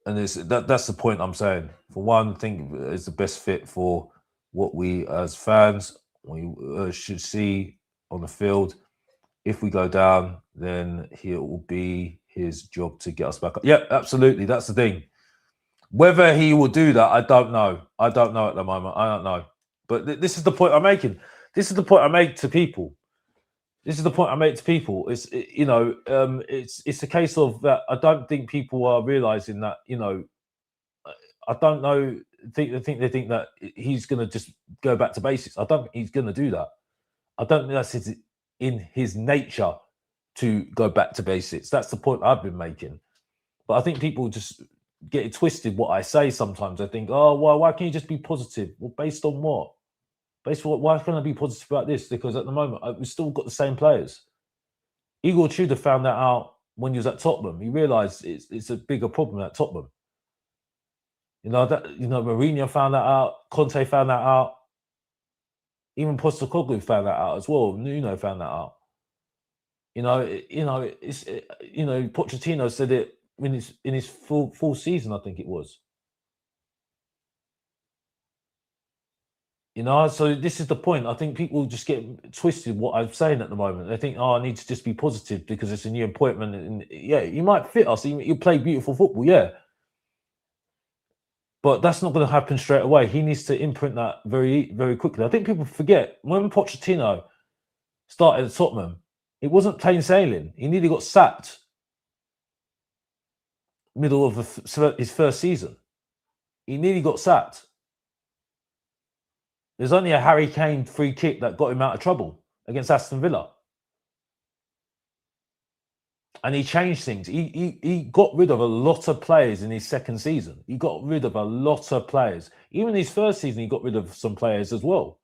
And that's the point I'm saying. For one, I think it's the best fit for what we as fans we should see on the field. If we go down, then it will be his job to get us back up. Yeah, absolutely. That's the thing. Whether he will do that, I don't know. I don't know at the moment. I don't know. But this is the point I'm making. This is the point I make to people. It's it's a case of that. I don't think people are realizing that. I don't know. They think that he's going to just go back to basics. I don't think he's going to do that. I don't think that's in his nature to go back to basics. That's the point I've been making. But I think people just get it twisted. What I say sometimes, I think, oh, why can't you just be positive? Well, based on what? Based on what? Why can't I be positive about this? Because at the moment, we've still got the same players. Igor Tudor found that out when he was at Tottenham. He realised it's a bigger problem at Tottenham. Mourinho found that out. Conte found that out. Even Postecoglou found that out as well. Nuno found that out. Pochettino said it in his full season, I think it was. So this is the point. I think people just get twisted what I'm saying at the moment. They think, oh, I need to just be positive because it's a new appointment. And yeah, you might fit us. You play beautiful football, yeah. But that's not going to happen straight away. He needs to imprint that very, very quickly. I think people forget when Pochettino started at Tottenham, it wasn't plain sailing. He nearly got sacked middle of his first season. He nearly got sacked. There's only a Harry Kane free kick that got him out of trouble against Aston Villa. And he changed things. He got rid of a lot of players in his second season. He got rid of a lot of players. Even his first season, he got rid of some players as well.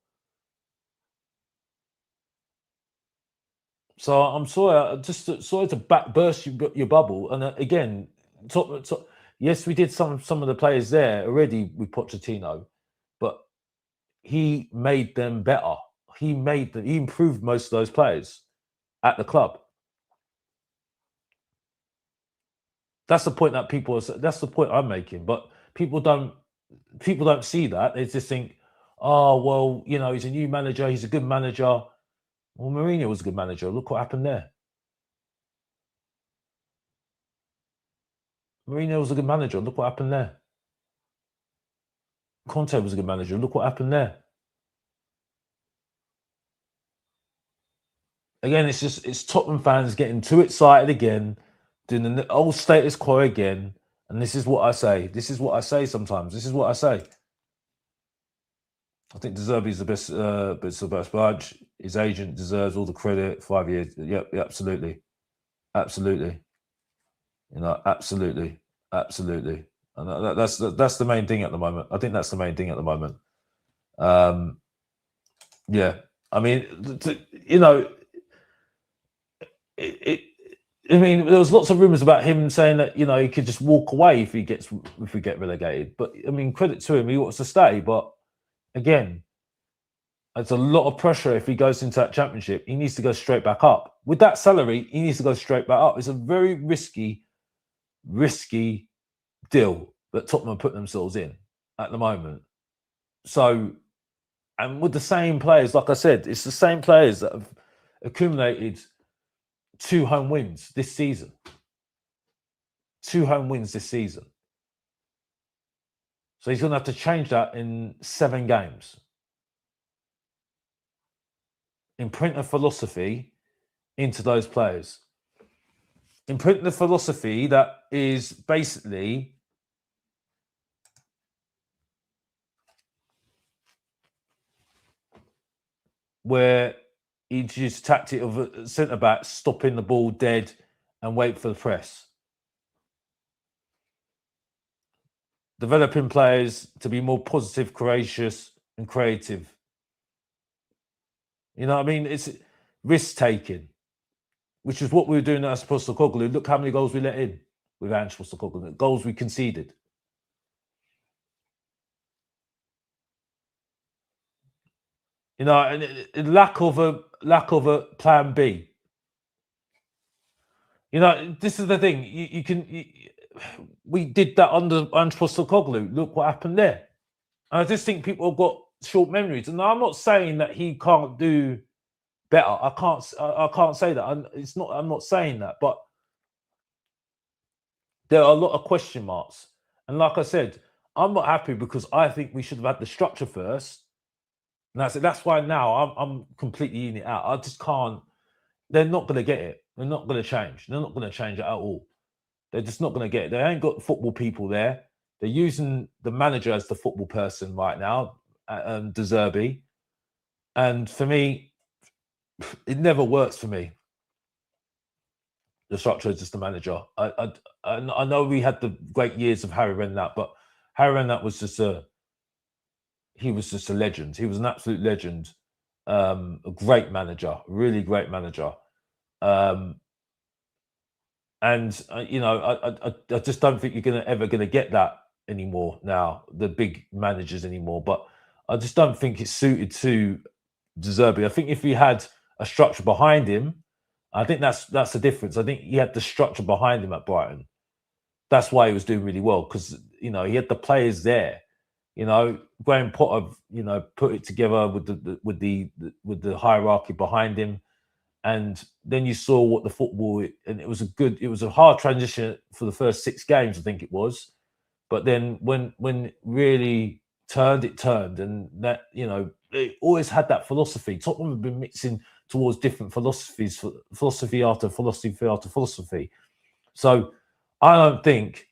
So I'm sorry, sorry to burst your bubble. And again, yes, we did some of the players there already with Pochettino, but he made them better. He improved most of those players at the club. That's the point that that's the point I'm making. But people don't see that. They just think, oh, well, he's a new manager. He's a good manager. Well, Mourinho was a good manager. Look what happened there. Mourinho was a good manager. Look what happened there. Conte was a good manager. Look what happened there. Again, it's Tottenham fans getting too excited again, doing the old status quo again. And this is what I say. This is what I say sometimes. This is what I say. I think ZERBI is the best bunch. His agent deserves all the credit. 5 years. Yep, absolutely. Absolutely. Absolutely. Absolutely. And that's the main thing at the moment. I think that's the main thing at the moment. Yeah. I mean, there was lots of rumors about him saying that he could just walk away if we get relegated. But I mean, credit to him, he wants to stay. But again, it's a lot of pressure if he goes into that championship. He needs to go straight back up. With that salary, he needs to go straight back up. It's a very risky deal that Tottenham put themselves in at the moment. So, and with the same players, like I said, it's the same players that have accumulated 2 home wins this season. 2 home wins this season. So he's going to have to change that in 7 games. Imprint a philosophy into those players. Imprint the philosophy that is basically where he just tactic of a centre-back stopping the ball dead and wait for the press. developing players to be more positive, courageous, and creative. You know what I mean? It's risk taking, which is what we were doing at Postecoglou. Look how many goals we let in with Ange Postecoglou. Goals we conceded. You know, and lack of a plan B. You know, this is the thing. We did that under Ange Postecoglou. Look what happened there. And I just think people have got short memories. And I'm not saying that he can't do better. I can't say that. I'm not saying that. But there are a lot of question marks. And like I said, I'm not happy because I think we should have had the structure first. And that's why now I'm completely in it out. I just can't. They're not going to get it. They're not going to change. They're not going to change it at all. They're just not going to get it. They ain't got football people there. They're using the manager as the football person right now, De ZERBI. And for me, it never works for me. The structure is just the manager. I know we had the great years of Harry Redknapp, but Harry Redknapp was just a legend. He was an absolute legend. A great manager, really great manager. You know, I just don't think you're ever gonna get that anymore now, the big managers anymore. But I just don't think it's suited to De ZERBI. I think if he had a structure behind him, I think that's the difference. I think he had the structure behind him at Brighton. That's why he was doing really well, because you know he had the players there. You know, Graham Potter, you know, put it together with the hierarchy behind him, and then you saw what the football, and it was a hard transition for the first 6 games, I think it was, but then when it really turned, and that, you know, it always had that philosophy. Tottenham have been mixing towards different philosophies, philosophy after philosophy after philosophy. So I don't think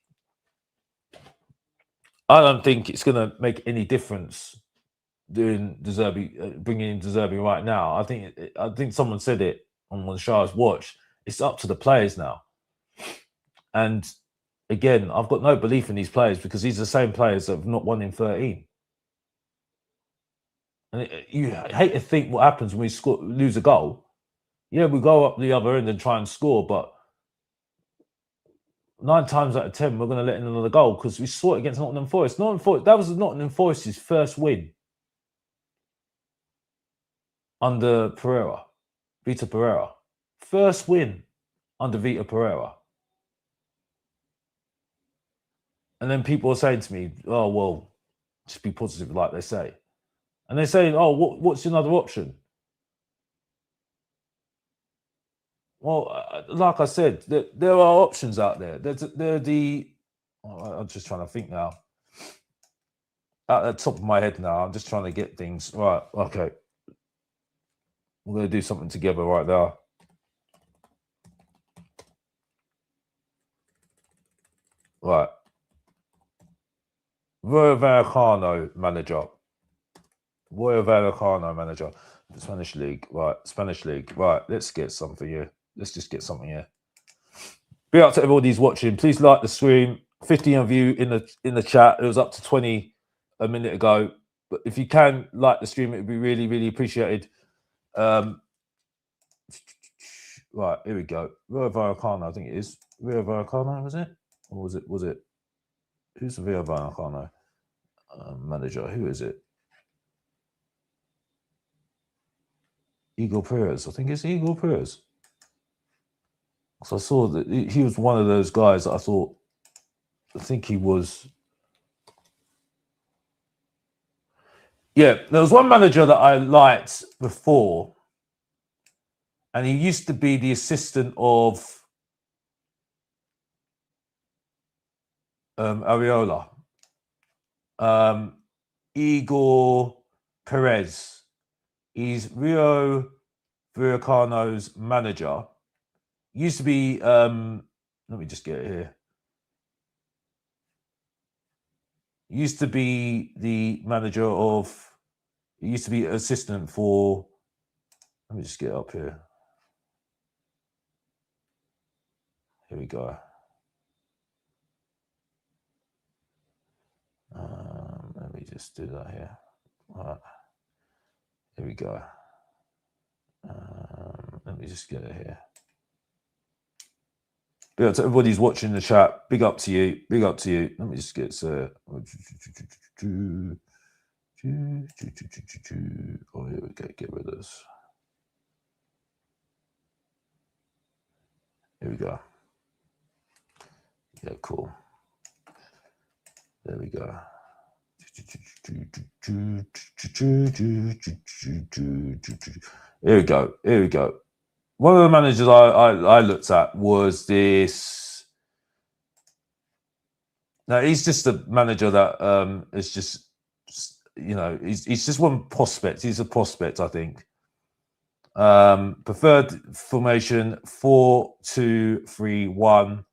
it's going to make any difference doing De ZERBI, bringing in De ZERBI right now. I think someone said it on Shah's watch. It's up to the players now. And again, I've got no belief in these players because these are the same players that have not won in 13. And you hate to think what happens when we lose a goal. Yeah, we go up the other end and try and score, but 9 times out of 10, we're going to let in another goal because we saw it against Nottingham Forest. That was Nottingham Forest's first win under Vita Pereira. First win under Vita Pereira. And then people are saying to me, oh, well, just be positive, like they say. And they're saying, oh, what's another option? Well, like I said, there are options out there. I'm just trying to think now. At the top of my head now, I'm just trying to get things right. Okay. We're going to do something together right there. Right. Rayo Vallecano manager. Spanish League. Right. Spanish League. Right. Let's get something here. Let's just get something here. Be out to everybody who's watching. Please like the stream. 50 of you in the chat. It was up to 20 a minute ago. But if you can like the stream, it would be really, really appreciated. Right, here we go. Rayo Vallecano, I think it is. Rayo Vallecano, was it? Or was it? Who's the Rayo Vallecano manager? Who is it? Igor Perez. I think it's Igor Perez. So I saw that he was one of those guys that I think he was. Yeah, there was one manager that I liked before, and he used to be the assistant of Areola. Igor Perez. He's Rayo Vallecano's manager. Used to be, let me just get it here. Used to be the manager of, he used to be assistant for, let me just get it up here. Here we go. just do that here. All right. Here we go. Let me just get it here. Big up to everybody's watching the chat. Big up to you. Big up to you. Let me just get oh, here we go. Get rid of this. Here we go. Yeah, cool. There we go. Here we go. Here we go. One of the managers I looked at was this. Now he's just a manager that is just, you know, he's just one prospect. He's a prospect, I think. Preferred formation 4-2-3-1.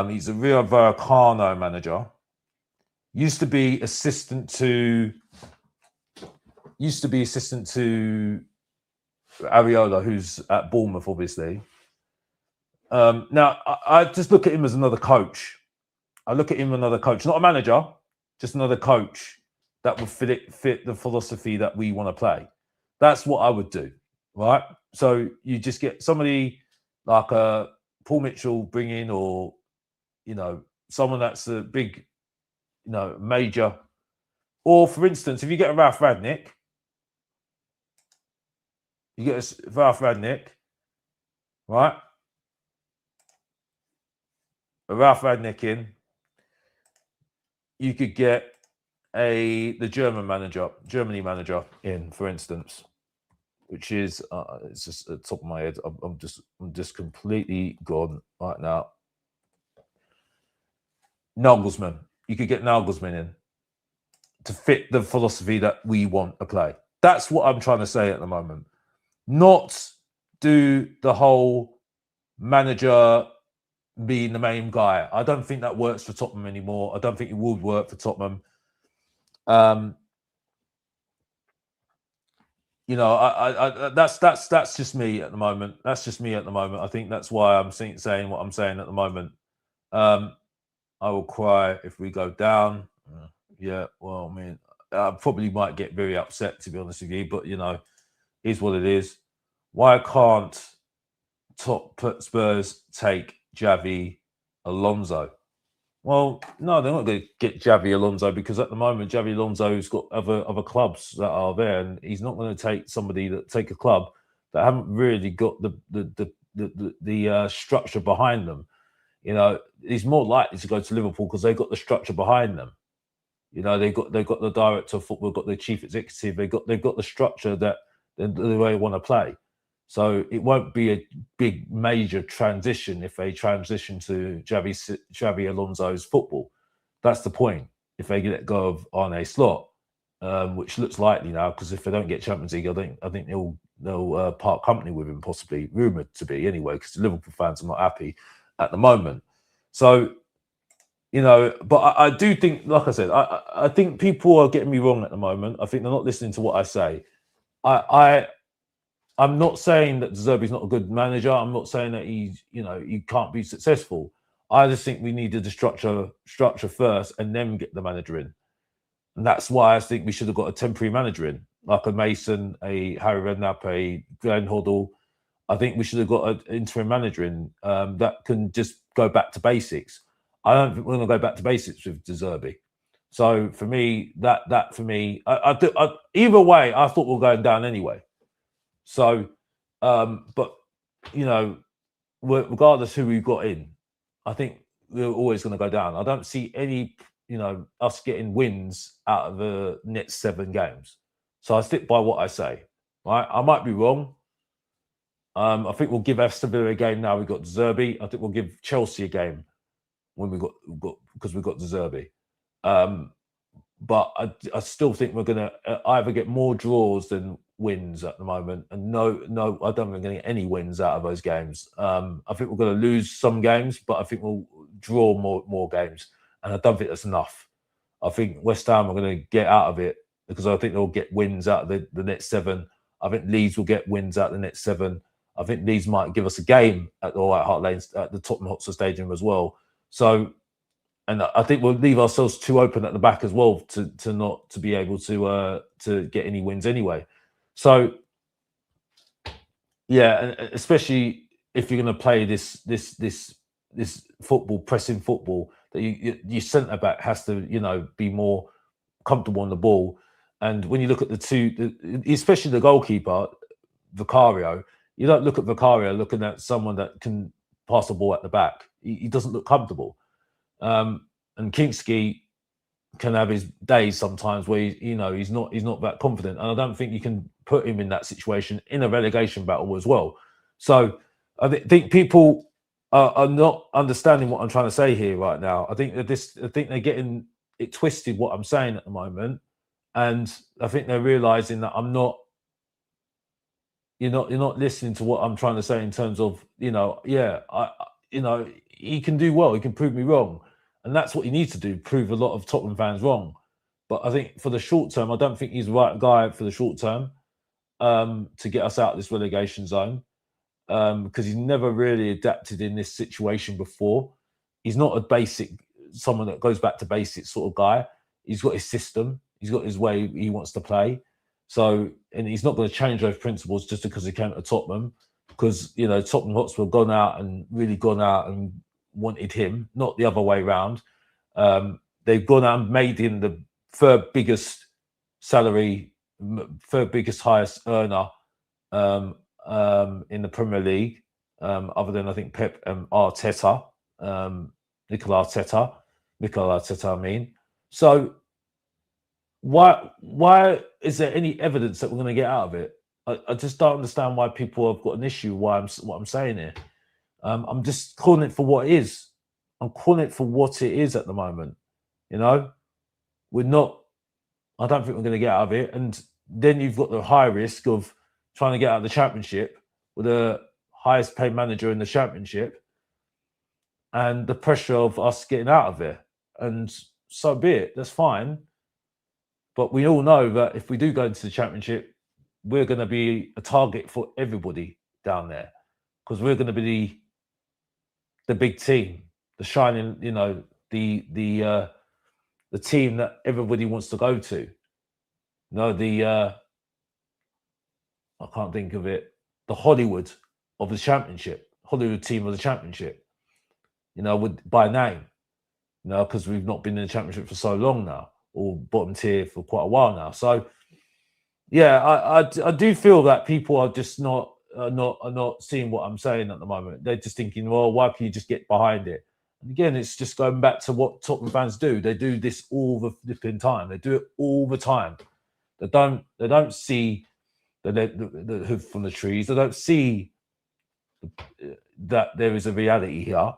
He's a Rio Vallecano manager. Used to be assistant to Ariola, who's at Bournemouth, obviously. Now I just look at him as another coach. I look at him another coach, not a manager, just another coach that would fit the philosophy that we want to play. That's what I would do, right? So you just get somebody like a Paul Mitchell bring in, or, you know, someone that's a big, you know, major. Or, for instance, if you get a Ralph Rangnick, right? A Ralph Rangnick in, you could get the Germany manager in, for instance, which is it's just at the top of my head. I'm just completely gone right now. Nagelsmann. You could get Nagelsmann in to fit the philosophy that we want to play. That's what I'm trying to say at the moment. Not do the whole manager being the main guy. I don't think that works for Tottenham anymore. I don't think it would work for Tottenham. You know, that's just me at the moment. That's just me at the moment. I think that's why I'm saying what I'm saying at the moment. I will cry if we go down. Yeah, well, I mean, I probably might get very upset, to be honest with you, but, you know, is what it is. Why can't Spurs take Xavi Alonso? Well, no, they're not going to get Xavi Alonso, because at the moment Xavi Alonso's got other clubs that are there, and he's not going to take a club that haven't really got the structure behind them. You know, he's more likely to go to Liverpool because they've got the structure behind them. You know, they've got the director of football, got the chief executive, they've got the structure that the way they want to play. So it won't be a big major transition if they transition to Xavi Alonso's football. That's the point. If they let go of Arne Slot, which looks likely now, because if they don't get Champions League, I think they'll part company with him, possibly rumoured to be anyway, because the Liverpool fans are not happy at the moment. So, you know, but I do think, like I said, I think people are getting me wrong at the moment. I think they're not listening to what I say. I'm not saying that ZERBI's not a good manager. I'm not saying that he can't be successful. I just think we needed the structure first and then get the manager in. And that's why I think we should have got a temporary manager in, like a Mason, a Harry Redknapp, a Glenn Hoddle. I think we should have got an interim manager in that can just go back to basics. I don't think we're going to go back to basics with ZERBI. So for me, either way, I thought we were going down anyway. So, but, you know, regardless who we got in, I think we're always going to go down. I don't see any, you know, us getting wins out of the next 7 games. So I stick by what I say. Right? I might be wrong. I think we'll give Aston Villa a game now. We've got ZERBI. I think we'll give Chelsea a game when because we've got ZERBI. But I still think we're going to either get more draws than wins at the moment. And no, I don't think we're going to get any wins out of those games. I think we're going to lose some games, but I think we'll draw more games. And I don't think that's enough. I think West Ham are going to get out of it, because I think they'll get wins out of the next 7. I think Leeds will get wins out of the next 7. I think Leeds might give us a game at the White Hart Lane, at the Tottenham Hotspurs Stadium as well. So and I think we'll leave ourselves too open at the back as well to not to be able to get any wins anyway. So yeah, especially if you're going to play this football, pressing football, that your centre back has to be more comfortable on the ball. And when you look at the two, especially the goalkeeper, Vicario, you don't look at Vicario looking at someone that can pass the ball at the back. He doesn't look comfortable. And Kinski can have his days sometimes where he's not that confident, and I don't think you can put him in that situation in a relegation battle as well. So I think people are not understanding what I'm trying to say here right now. I think they're getting it twisted what I'm saying at the moment, and I think they're realizing that you're not listening to what I'm trying to say in terms of he can do well, he can prove me wrong. And that's what he needs to do, prove a lot of Tottenham fans wrong. But I think for the short term, I don't think he's the right guy for the short term to get us out of this relegation zone because he's never really adapted in this situation before. He's not someone that goes back to basics sort of guy. He's got his system. He's got his way he wants to play. So, and he's not going to change those principles just because he came to Tottenham because, Tottenham Hotspurs have gone out and wanted him, not the other way around. They've gone out and made him the third biggest salary, third biggest highest earner in the Premier League, other than I think Pep and Arteta, Mikel Arteta, I mean. So why is there any evidence that we're going to get out of it? I just don't understand why people have got an issue with what I'm saying here. I'm just calling it for what it is. I'm calling it for what it is at the moment. We're not. I don't think we're going to get out of it. And then you've got the high risk of trying to get out of the Championship with the highest paid manager in the Championship, and the pressure of us getting out of it. And so be it. That's fine. But we all know that if we do go into the Championship, we're going to be a target for everybody down there because we're going to be the big team, the shining, the team that everybody wants to go to. I can't think of it. The Hollywood of the Championship, Hollywood team of the Championship. By name. Because we've not been in the Championship for so long now, or bottom tier for quite a while now. So, yeah, I do feel that people are just not seeing what I'm saying at the moment. They're just thinking, well, why can you just get behind it? And again, it's just going back to what Tottenham fans do. They do this all the flipping time. They do it all the time. They don't see the hoof from the trees. They don't see that there is a reality here.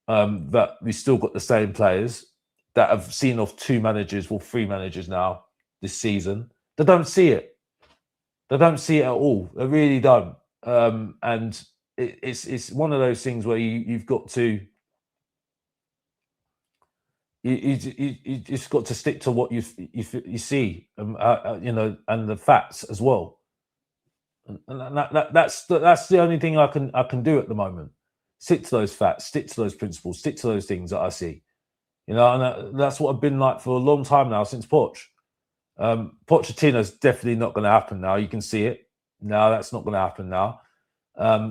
That we still got the same players that have seen off 3 managers now this season. They don't see it. They don't see it at all. They really don't. And it's one of those things where you've got to you just got to stick to what you see, and the facts as well. And that's the only thing I can do at the moment. Stick to those facts, stick to those principles, stick to those things that I see. And that's what I've been like for a long time now since Poch. Pochettino's definitely not going to happen now. You can see it. No, that's not going to happen now.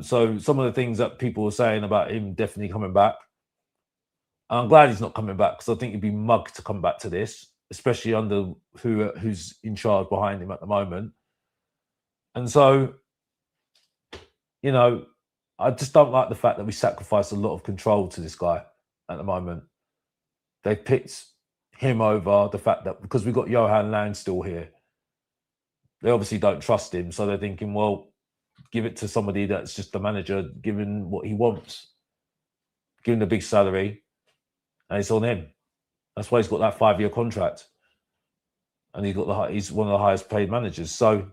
So some of the things that people were saying about him definitely coming back, I'm glad he's not coming back because I think he'd be mugged to come back to this, especially under who's in charge behind him at the moment. And so, I just don't like the fact that we sacrifice a lot of control to this guy at the moment. They picked him over the fact that because we've got Johan Land still here, they obviously don't trust him. So they're thinking, well, give it to somebody that's just the manager, given what he wants, give him the big salary, and it's on him. That's why he's got that 5-year contract, and he's one of the highest paid managers. So,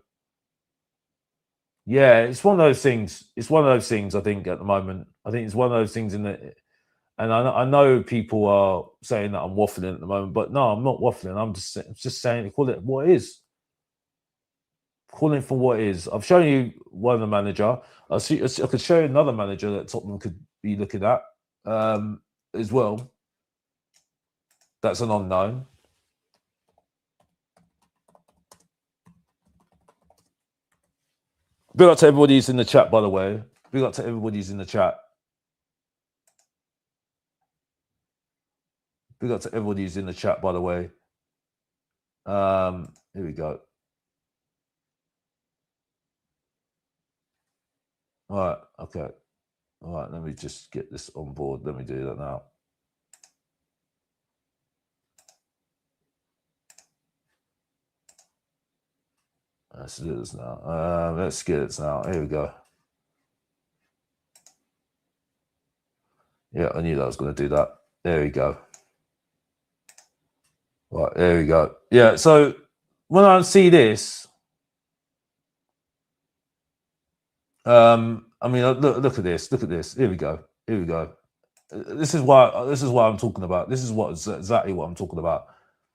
yeah, it's one of those things. It's one of those things. I think at the moment, I think it's one of those things and I know people are saying that I'm waffling at the moment, but no, I'm not waffling. I'm just saying, call it what it is. Calling for what it is. I've shown you one of the manager. I could show you another manager that Tottenham could be looking at as well. That's an unknown. Big up to everybody who's in the chat, by the way. Big up to everybody who's in the chat. Big up to everybody who's in the chat, by the way. Here we go. All right, okay. All right, let me just get this on board. Let me do that now. Let's do this now. Let's get it now. Here we go. Yeah, I knew that I was going to do that. There we go. Right, there we go. Yeah, so when I see this, I mean, look at this. Look at this. Here we go. Here we go. This is why I'm talking about. This is exactly what I'm talking about.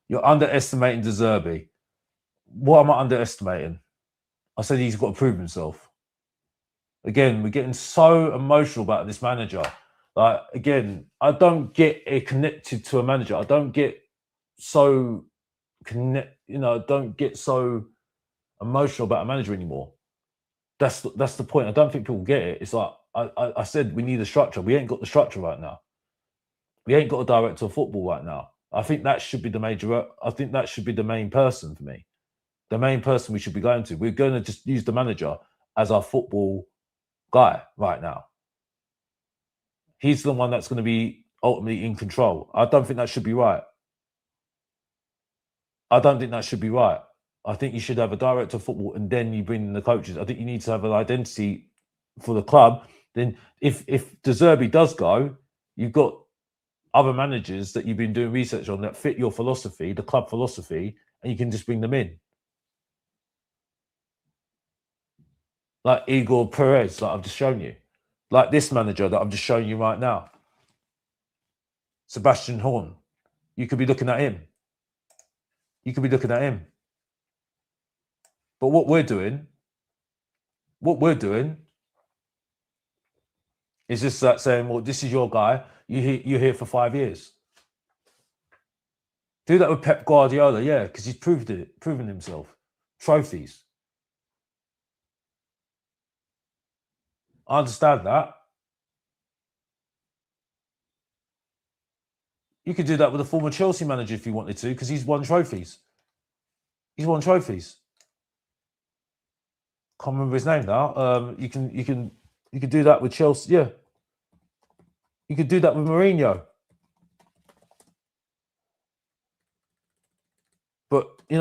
You're underestimating De ZERBI. What am I underestimating? I said he's got to prove himself. Again, we're getting so emotional about this manager. Like, again, I don't get it connected to a manager. I don't get so don't get so emotional about a manager anymore. That's the point. I don't think people get it. It's like I said, we need a structure. We ain't got the structure right now. We ain't got a director of football right now. I think that should be the major. I think that should be the main person for me. The main person we should be going to. We're going to just use the manager as our football guy right now. He's the one that's going to be ultimately in control. I don't think that should be right. I don't think that should be right. I think you should have a director of football and then you bring in the coaches. I think you need to have an identity for the club. Then if De ZERBI does go, you've got other managers that you've been doing research on that fit your philosophy, the club philosophy, and you can just bring them in. Like Igor Perez, like I've just shown you. Like this manager that I'm just showing you right now. Sebastian Horn. You could be looking at him. You could be looking at him. But what we're doing is just that saying, well, this is your guy. You're here for 5 years. Do that with Pep Guardiola, yeah, because he's proven himself. Trophies. I understand that. You could do that with a former Chelsea manager if you wanted to, because he's won trophies. He's won trophies. Can't remember his name now. You can do that with Chelsea. Yeah, you could do that with Mourinho. But you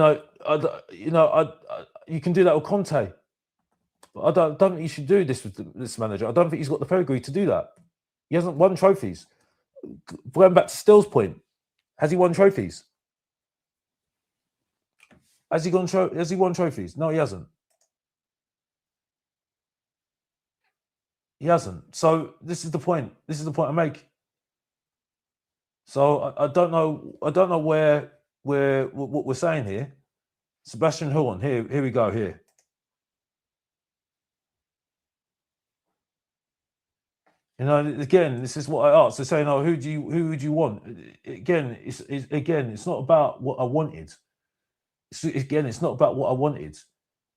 can do that with Conte. But I don't think you should do this with this manager. I don't think he's got the pedigree to do that. He hasn't won trophies. Going back to Still's point, has he won trophies? Has he won trophies? No, he hasn't. He hasn't. So this is the point. This is the point I make. So I don't know. I don't know what we're saying here. Sebastian Horn. Here we go. Here. You know, again, this is what I asked. They're saying, "Oh, who would you want?" Again, it's not about what I wanted. It's not about what I wanted.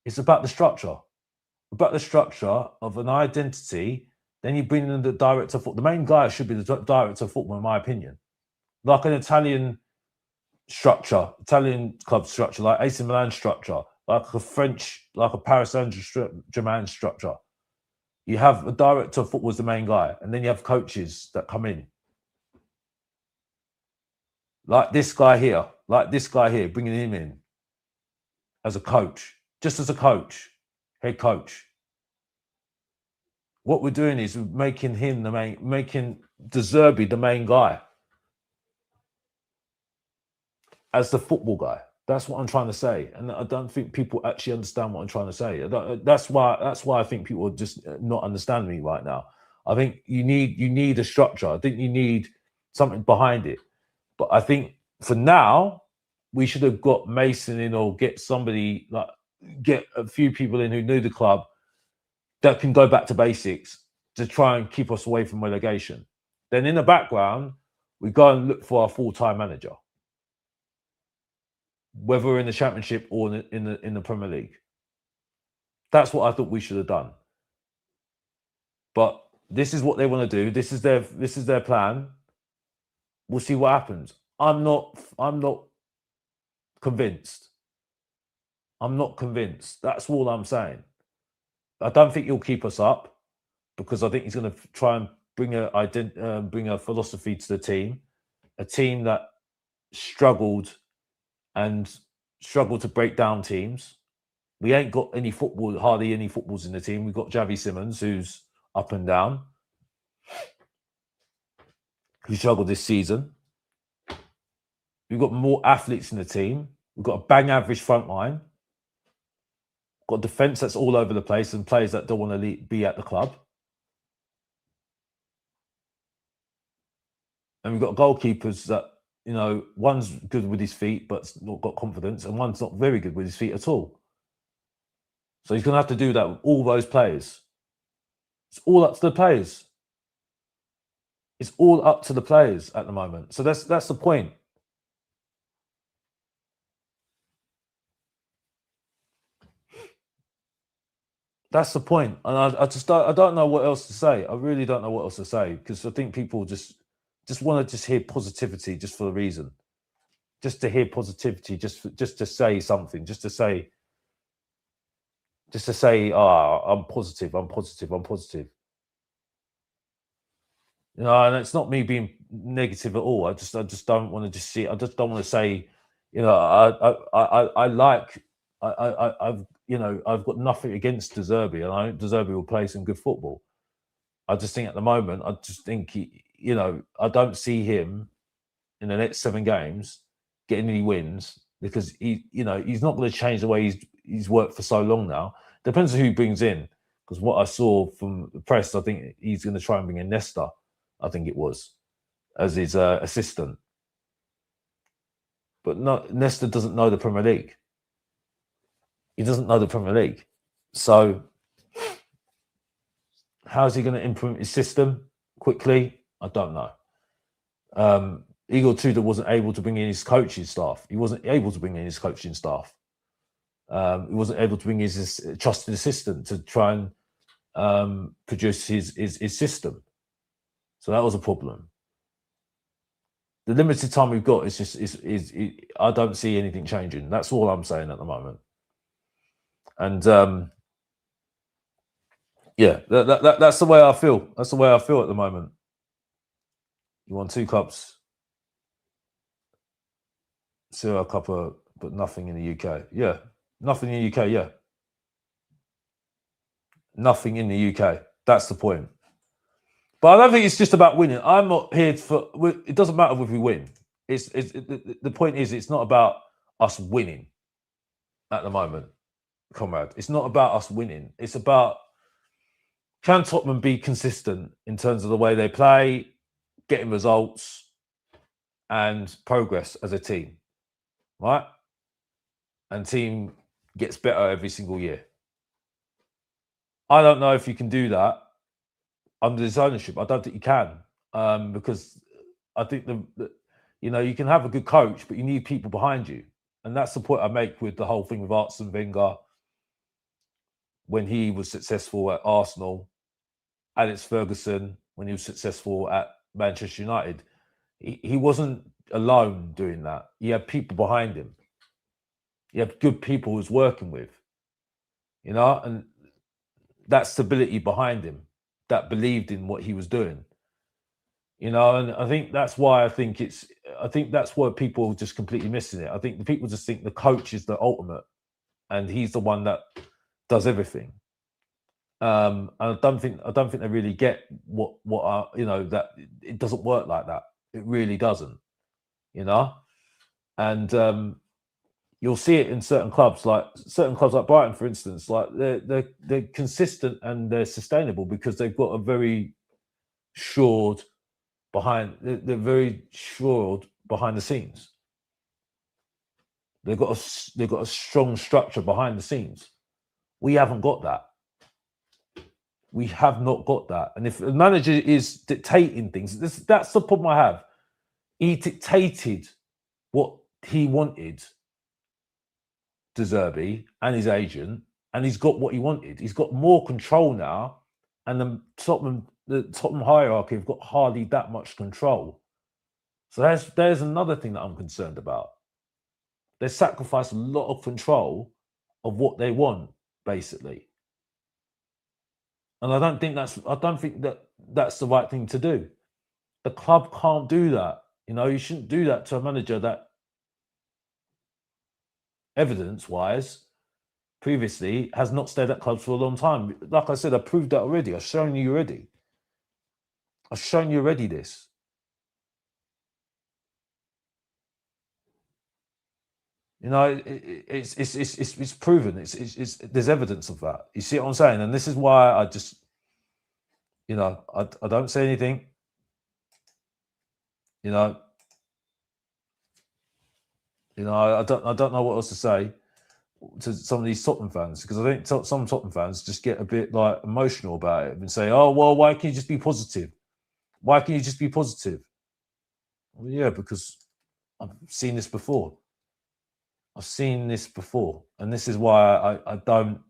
It's about the structure. About the structure of an identity. Then you bring in the director of football. The main guy should be the director of football, in my opinion. Like an Italian structure, Italian club structure, like AC Milan structure, like a French, like a Paris Saint-Germain structure. You have a director of football as the main guy, and then you have coaches that come in. Like this guy here, bringing him in as a coach, just as a coach, head coach. What we're doing is making him making De ZERBI the main guy as the football guy. That's what I'm trying to say, and I don't think people actually understand what I'm trying to say. That's why I think people are just not understanding me right now. I think you need a structure. I think you need something behind it. But I think for now, we should have got Mason in, or get somebody, like get a few people in who knew the club that can go back to basics to try and keep us away from relegation. Then in the background, we go and look for our full-time manager. whether we're in the Championship or in the Premier League. That's what I thought we should have done. But this is what they want to do. This is their plan. We'll see what happens. I'm not convinced. I'm not convinced. That's all I'm saying. I don't think he'll keep us up because I think he's going to try and bring a philosophy to the team, a team that struggled to break down teams. We ain't got hardly any footballs in the team. We've got Javi Simmons, who's up and down, who struggled this season. We've got more athletes in the team. We've got a bang average front line. Got defence that's all over the place and players that don't want to be at the club. And we've got goalkeepers that, one's good with his feet but not got confidence, and one's not very good with his feet at all. So he's going to have to do that with all those players. It's all up to the players. It's all up to the players at the moment. So that's the point. That's the point. And I don't know what else to say. I really don't know what else to say, because I think people just want to just hear positivity just for a reason. Just to hear positivity, just to say something, just to say, I'm positive. And it's not me being negative at all. I just don't want to just see. I just don't want to say, I've got nothing against ZERBI, and I think ZERBI will play some good football. I just think at the moment, I I don't see him in the next 7 games getting any wins, because he's not going to change the way he's worked for so long now. Depends on who he brings in, because what I saw from the press, I think he's going to try and bring in Nesta, I think it was, as his assistant. But Nesta doesn't know the Premier League. He doesn't know the Premier League. So how's he going to implement his system quickly? I don't know. Igor Tudor wasn't able to bring in his coaching staff. He wasn't able to bring in his coaching staff. He wasn't able to bring his trusted assistant to try and produce his system. So that was a problem. The limited time we've got is I don't see anything changing. That's all I'm saying at the moment. And that's the way I feel. That's the way I feel at the moment. You won 2 cups, Syria Cup, but nothing in the UK. Yeah, nothing in the UK. Yeah, nothing in the UK. That's the point. But I don't think it's just about winning. I'm not here for. It doesn't matter if we win. The point is, it's not about us winning at the moment, comrade. It's not about us winning. It's about, can Tottenham be consistent in terms of the way they play, getting results, and progress as a team, right? And team gets better every single year. I don't know if you can do that under this ownership. I don't think you can, because I think you can have a good coach, but you need people behind you, and that's the point I make with the whole thing with Arsene Wenger when he was successful at Arsenal, Alex Ferguson when he was successful at Manchester United. He wasn't alone doing that. He had people behind him. He had good people he was working with, and that stability behind him, that believed in what he was doing, and I think that's why I think that's where people are just completely missing it. I think the people just think the coach is the ultimate, and he's the one that does everything. And I don't think they really get that it doesn't work like that. It really doesn't, and you'll see it in certain clubs like Brighton, for instance. Like they're consistent and they're sustainable because they've got a very shored behind. They're very shored behind the scenes. They've got a strong structure behind the scenes. We haven't got that. We have not got that. And if the manager is dictating things, that's the problem I have. He dictated what he wanted De Zerbi and his agent, and he's got what he wanted. He's got more control now, and the Tottenham hierarchy have got hardly that much control. So there's another thing that I'm concerned about. They sacrifice a lot of control of what they want, basically. And I don't think that's the right thing to do. The club can't do that. You shouldn't do that to a manager that, evidence-wise, previously has not stayed at clubs for a long time. Like I said, I proved that already. I've shown you already. This. It's proven. There's evidence of that. You see what I'm saying? And this is why I just, I don't say anything. I don't know what else to say to some of these Tottenham fans, because I think some Tottenham fans just get a bit like emotional about it and say, "Oh, well, why can't you just be positive? Why can't you just be positive?" Well, yeah, because I've seen this before. And this is why I don't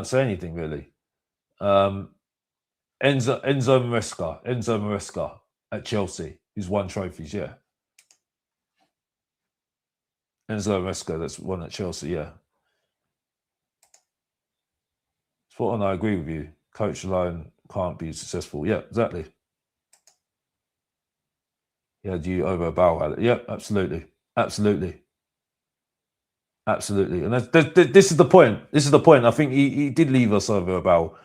say anything really. Enzo Maresca at Chelsea, who's won trophies, yeah. Enzo Maresca, that's won at Chelsea, yeah. Spot on, I agree with you. Coach alone can't be successful. Yeah, exactly. Yeah, you over a barrel. Yeah, absolutely. And this is the point. I think he did leave us over a barrel.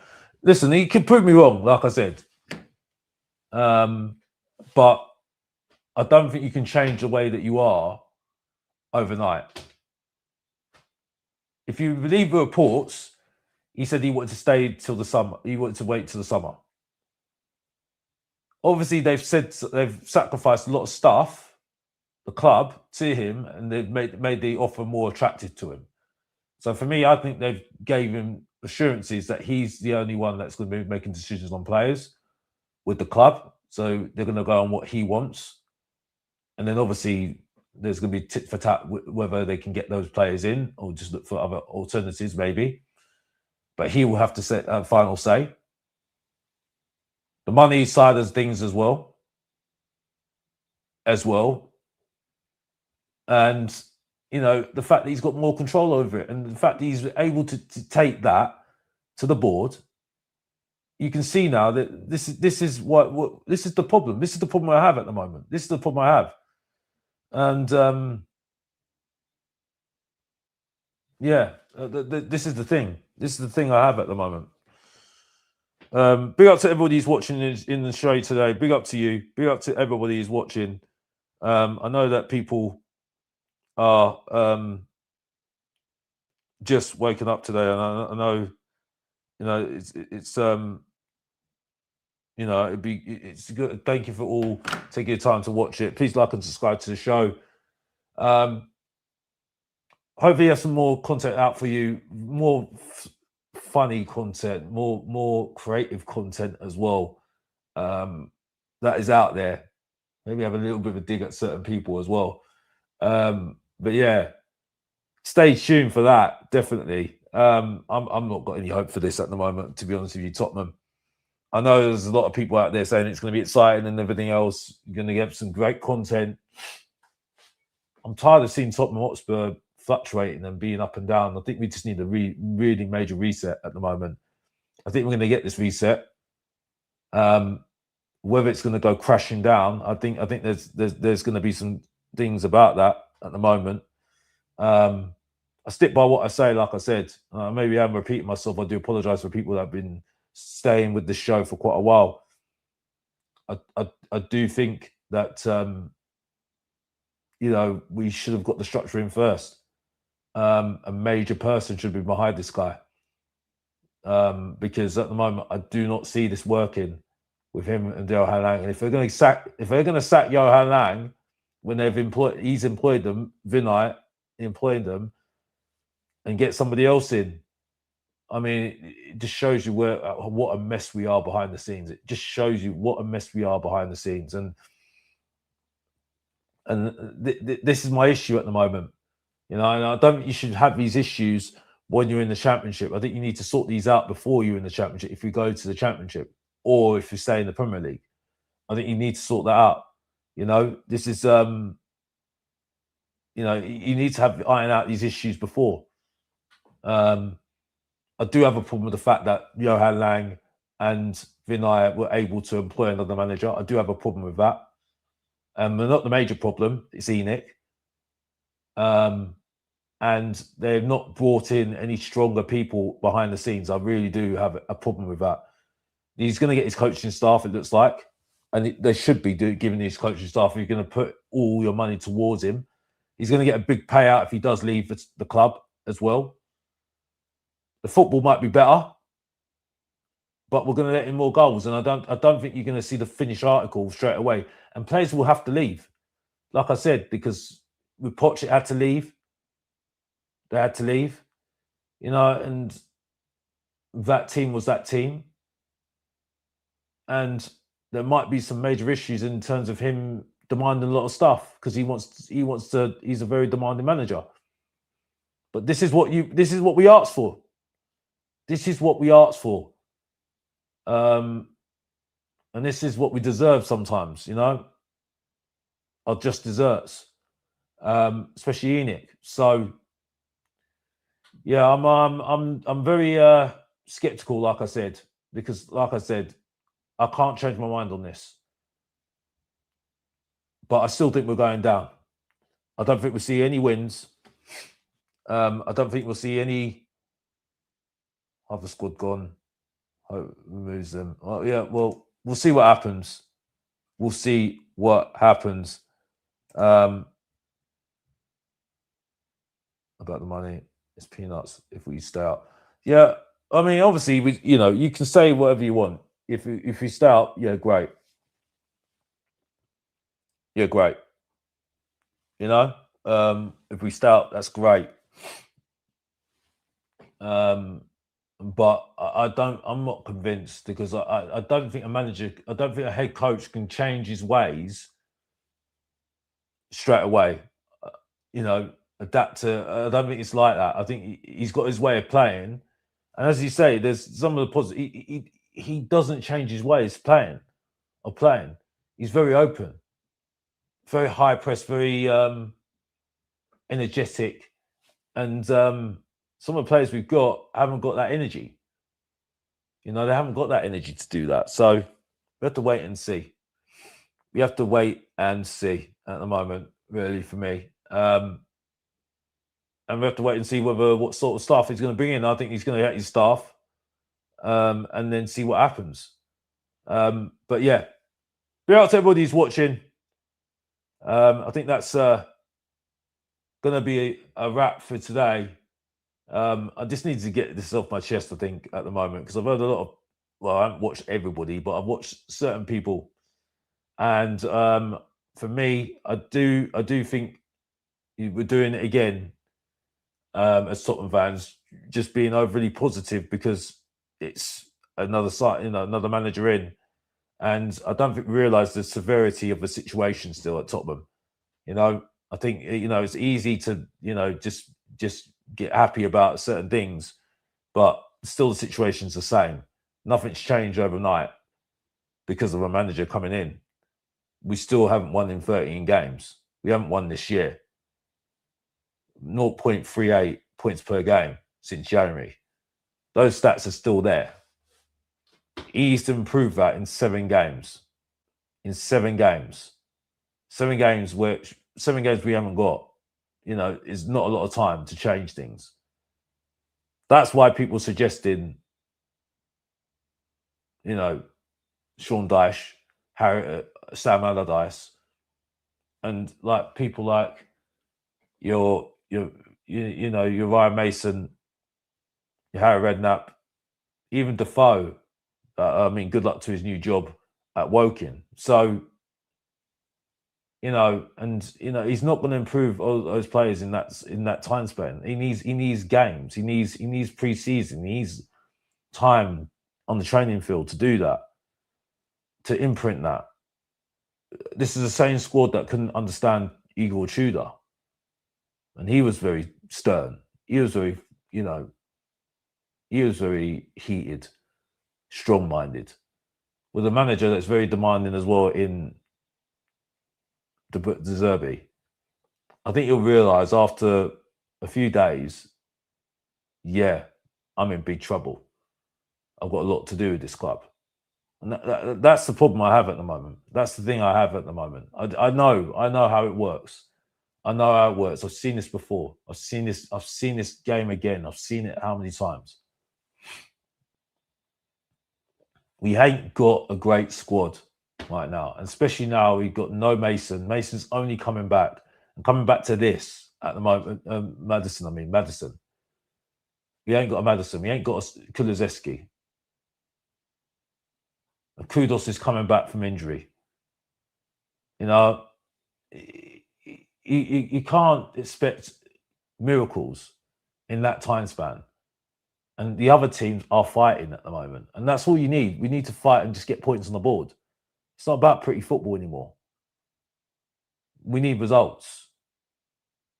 Listen, he could prove me wrong, like I said. But I don't think you can change the way that you are overnight. If you believe the reports, he said he wanted to stay till the summer. He wanted to wait till the summer. Obviously, they've sacrificed a lot of stuff, the club, to him, and they've made the offer more attractive to him. So for me, I think they've gave him assurances that he's the only one that's going to be making decisions on players with the club. So they're going to go on what he wants. And then obviously there's going to be tit for tat whether they can get those players in or just look for other alternatives maybe. But he will have to set a final say. The money side of things as well. And, the fact that he's got more control over it and the fact that he's able to take that to the board, you can see now that this is the problem. This is the problem I have at the moment. This is the problem I have. And, this is the thing. This is the thing I have at the moment. Big up to everybody who's watching in the show today. Big up to you. Big up to everybody who's watching. I know that people are just waking up today, and I know, it's good. Thank you for all taking your time to watch it. Please like and subscribe to the show. Hopefully, have some more content out for you. More funny content, more creative content as well. That is out there. Maybe have a little bit of a dig at certain people as well. But yeah, stay tuned for that. Definitely. I'm not got any hope for this at the moment, to be honest with you, Tottenham. I know there's a lot of people out there saying it's going to be exciting and everything else. You're going to get some great content. I'm tired of seeing Tottenham Hotspur fluctuating and being up and down. I think we just need a really major reset at the moment. I think we're going to get this reset. Whether it's going to go crashing down, I think there's going to be some things about that at the moment. I stick by what I say, like I said. Maybe I'm repeating myself. I do apologize for people that have been staying with the show for quite a while. I do think that we should have got the structure in first. A major person should be behind this guy, because at the moment I do not see this working with him and Johan Lang. And if they're going to sack Johan Lang when he's employed them, Vinay employed them, and get somebody else in, I mean, it just shows you what a mess we are behind the scenes. It just shows you what a mess we are behind the scenes. And And this is my issue at the moment. You know, and I don't think you should have these issues when you're in the Championship. I think you need to sort these out before you're in the Championship, if you go to the Championship, or if you stay in the Premier League. I think you need to sort that out. You know, this is, you know, you need to iron out these issues before. I do have a problem with the fact that Johan Lang and Vinay were able to employ another manager. I do have a problem with that. Not the major problem, it's Enoch. And they've not brought in any stronger people behind the scenes. I really do have a problem with that. He's going to get his coaching staff, it looks like, and they should be giving his coaching staff. If you're going to put all your money towards him, he's going to get a big payout if he does leave the club as well. The football might be better, but we're going to let in more goals, and I don't think you're going to see the finished article straight away. And players will have to leave, like I said, because with Poch, it had to leave. They had to leave, you know, and that team was that team. And there might be some major issues in terms of him demanding a lot of stuff because he's a very demanding manager. But this is what we asked for. This is what we asked for. And this is what we deserve sometimes, you know, are just desserts, especially Enoch. So yeah, I'm very skeptical, like I said, because like I said, I can't change my mind on this. But I still think we're going down. I don't think we'll see any wins. I don't think we'll see any other squad gone. Hope removes them. Oh, yeah, well, we'll see what happens. We'll see what happens. About the money, it's peanuts if we stay out. Yeah, I mean, obviously, you can say whatever you want. If we stay out, yeah, great. Yeah, great. You know, if we stay out, that's great. But I'm not convinced because I don't think a head coach can change his ways straight away. You know, adapt to. I don't think it's like that. I think he's got his way of playing, and as you say, there's some of the positive. He doesn't change his ways of playing. He's very open, very high press, very energetic, and some of the players we've got haven't got that energy. You know, they haven't got that energy to do that. So we have to wait and see. We have to wait and see at the moment, really, for me. And we have to wait and see what sort of staff he's going to bring in. I think he's going to get his staff and then see what happens. But yeah, be out to everybody who's watching. I think that's going to be a wrap for today. I just need to get this off my chest, I think, at the moment, because I've heard a lot of, well, I haven't watched everybody, but I've watched certain people. And for me, I do think we're doing it again as Tottenham fans, just being overly positive because it's another side, another manager in. And I don't think we realise the severity of the situation still at Tottenham. You know, I think, it's easy to, just get happy about certain things, but still the situation's the same. Nothing's changed overnight because of a manager coming in. We still haven't won in 13 games. We haven't won this year. 0.38 points per game since January. Those stats are still there. He needs to improve that in 7 games. In 7 games. 7 games we haven't got, is not a lot of time to change things. That's why people are suggesting, Sean Dyche, Sam Allardyce, and like people like your Ryan Mason, your Harry Redknapp, even Defoe. Good luck to his new job at Woking. So, he's not going to improve all those players in that time span. He needs games. He needs pre-season. He needs time on the training field to do that, to imprint that. this is the same squad that couldn't understand Igor Tudor. And he was very stern. He was very, he was very heated, strong-minded. With a manager that's very demanding as well in the ZERBI. I think you'll realise after a few days, yeah, I'm in big trouble. I've got a lot to do with this club. And that's the problem I have at the moment. That's the thing I have at the moment. I know how it works. I know how it works. I've seen this before. I've seen this game again. I've seen it how many times? We ain't got a great squad right now. And especially now we've got no Mason. Mason's only coming back. And coming back to this at the moment. Madison. We ain't got a Madison. We ain't got a Kulusevski. Kudos is coming back from injury. You can't expect miracles in that time span. And the other teams are fighting at the moment. And that's all you need. We need to fight and just get points on the board. It's not about pretty football anymore. We need results.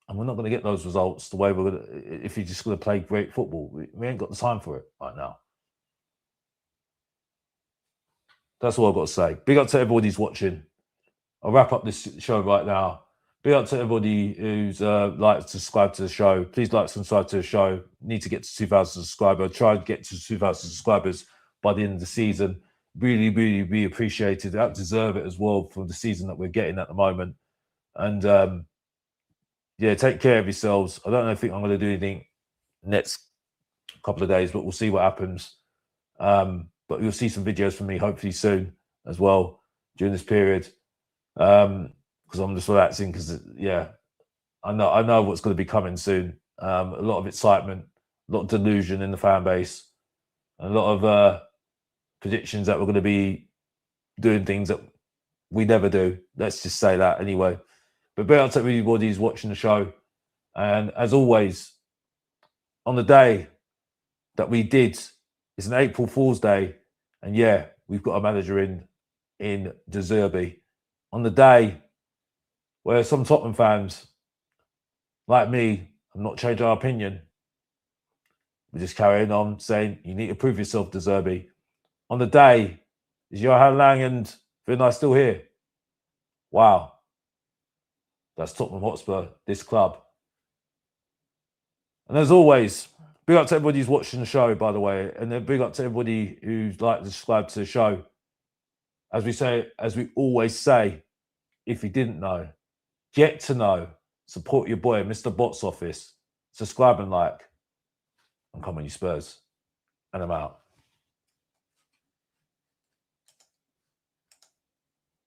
And we're not going to get those results the way we're going to, if you're just going to play great football. We ain't got the time for it right now. That's all I've got to say. Big up to everybody who's watching. I'll wrap up this show right now. Big up to everybody who's liked to subscribe to the show. Please like, subscribe to the show. Need to get to 2,000 subscribers. Try and get to 2,000 subscribers by the end of the season. Really, really, really appreciated. I deserve it as well for the season that we're getting at the moment. And yeah, take care of yourselves. I don't think I'm going to do anything next couple of days, but we'll see what happens. But you'll see some videos from me hopefully soon as well during this period. Because I'm just relaxing because, yeah, I know what's going to be coming soon. A lot of excitement, a lot of delusion in the fan base, a lot of predictions that we're going to be doing things that we never do. Let's just say that anyway. But big up to everybody who's watching the show. And as always, on the day that we did, it's an April Fool's Day. And yeah, we've got a manager in the ZERBI. On the day where some Tottenham fans, like me, have not changed our opinion, we're just carrying on saying, you need to prove yourself, the ZERBI. On the day, is Johan Lang and Vinay still here? Wow. That's Tottenham Hotspur, this club. And as always, big up to everybody who's watching the show, by the way. And then big up to everybody who's like to subscribe to the show. As we always say, if you didn't know, get to know, support your boy, Mr. Box Office, subscribe and like, and come on, you Spurs. And I'm out.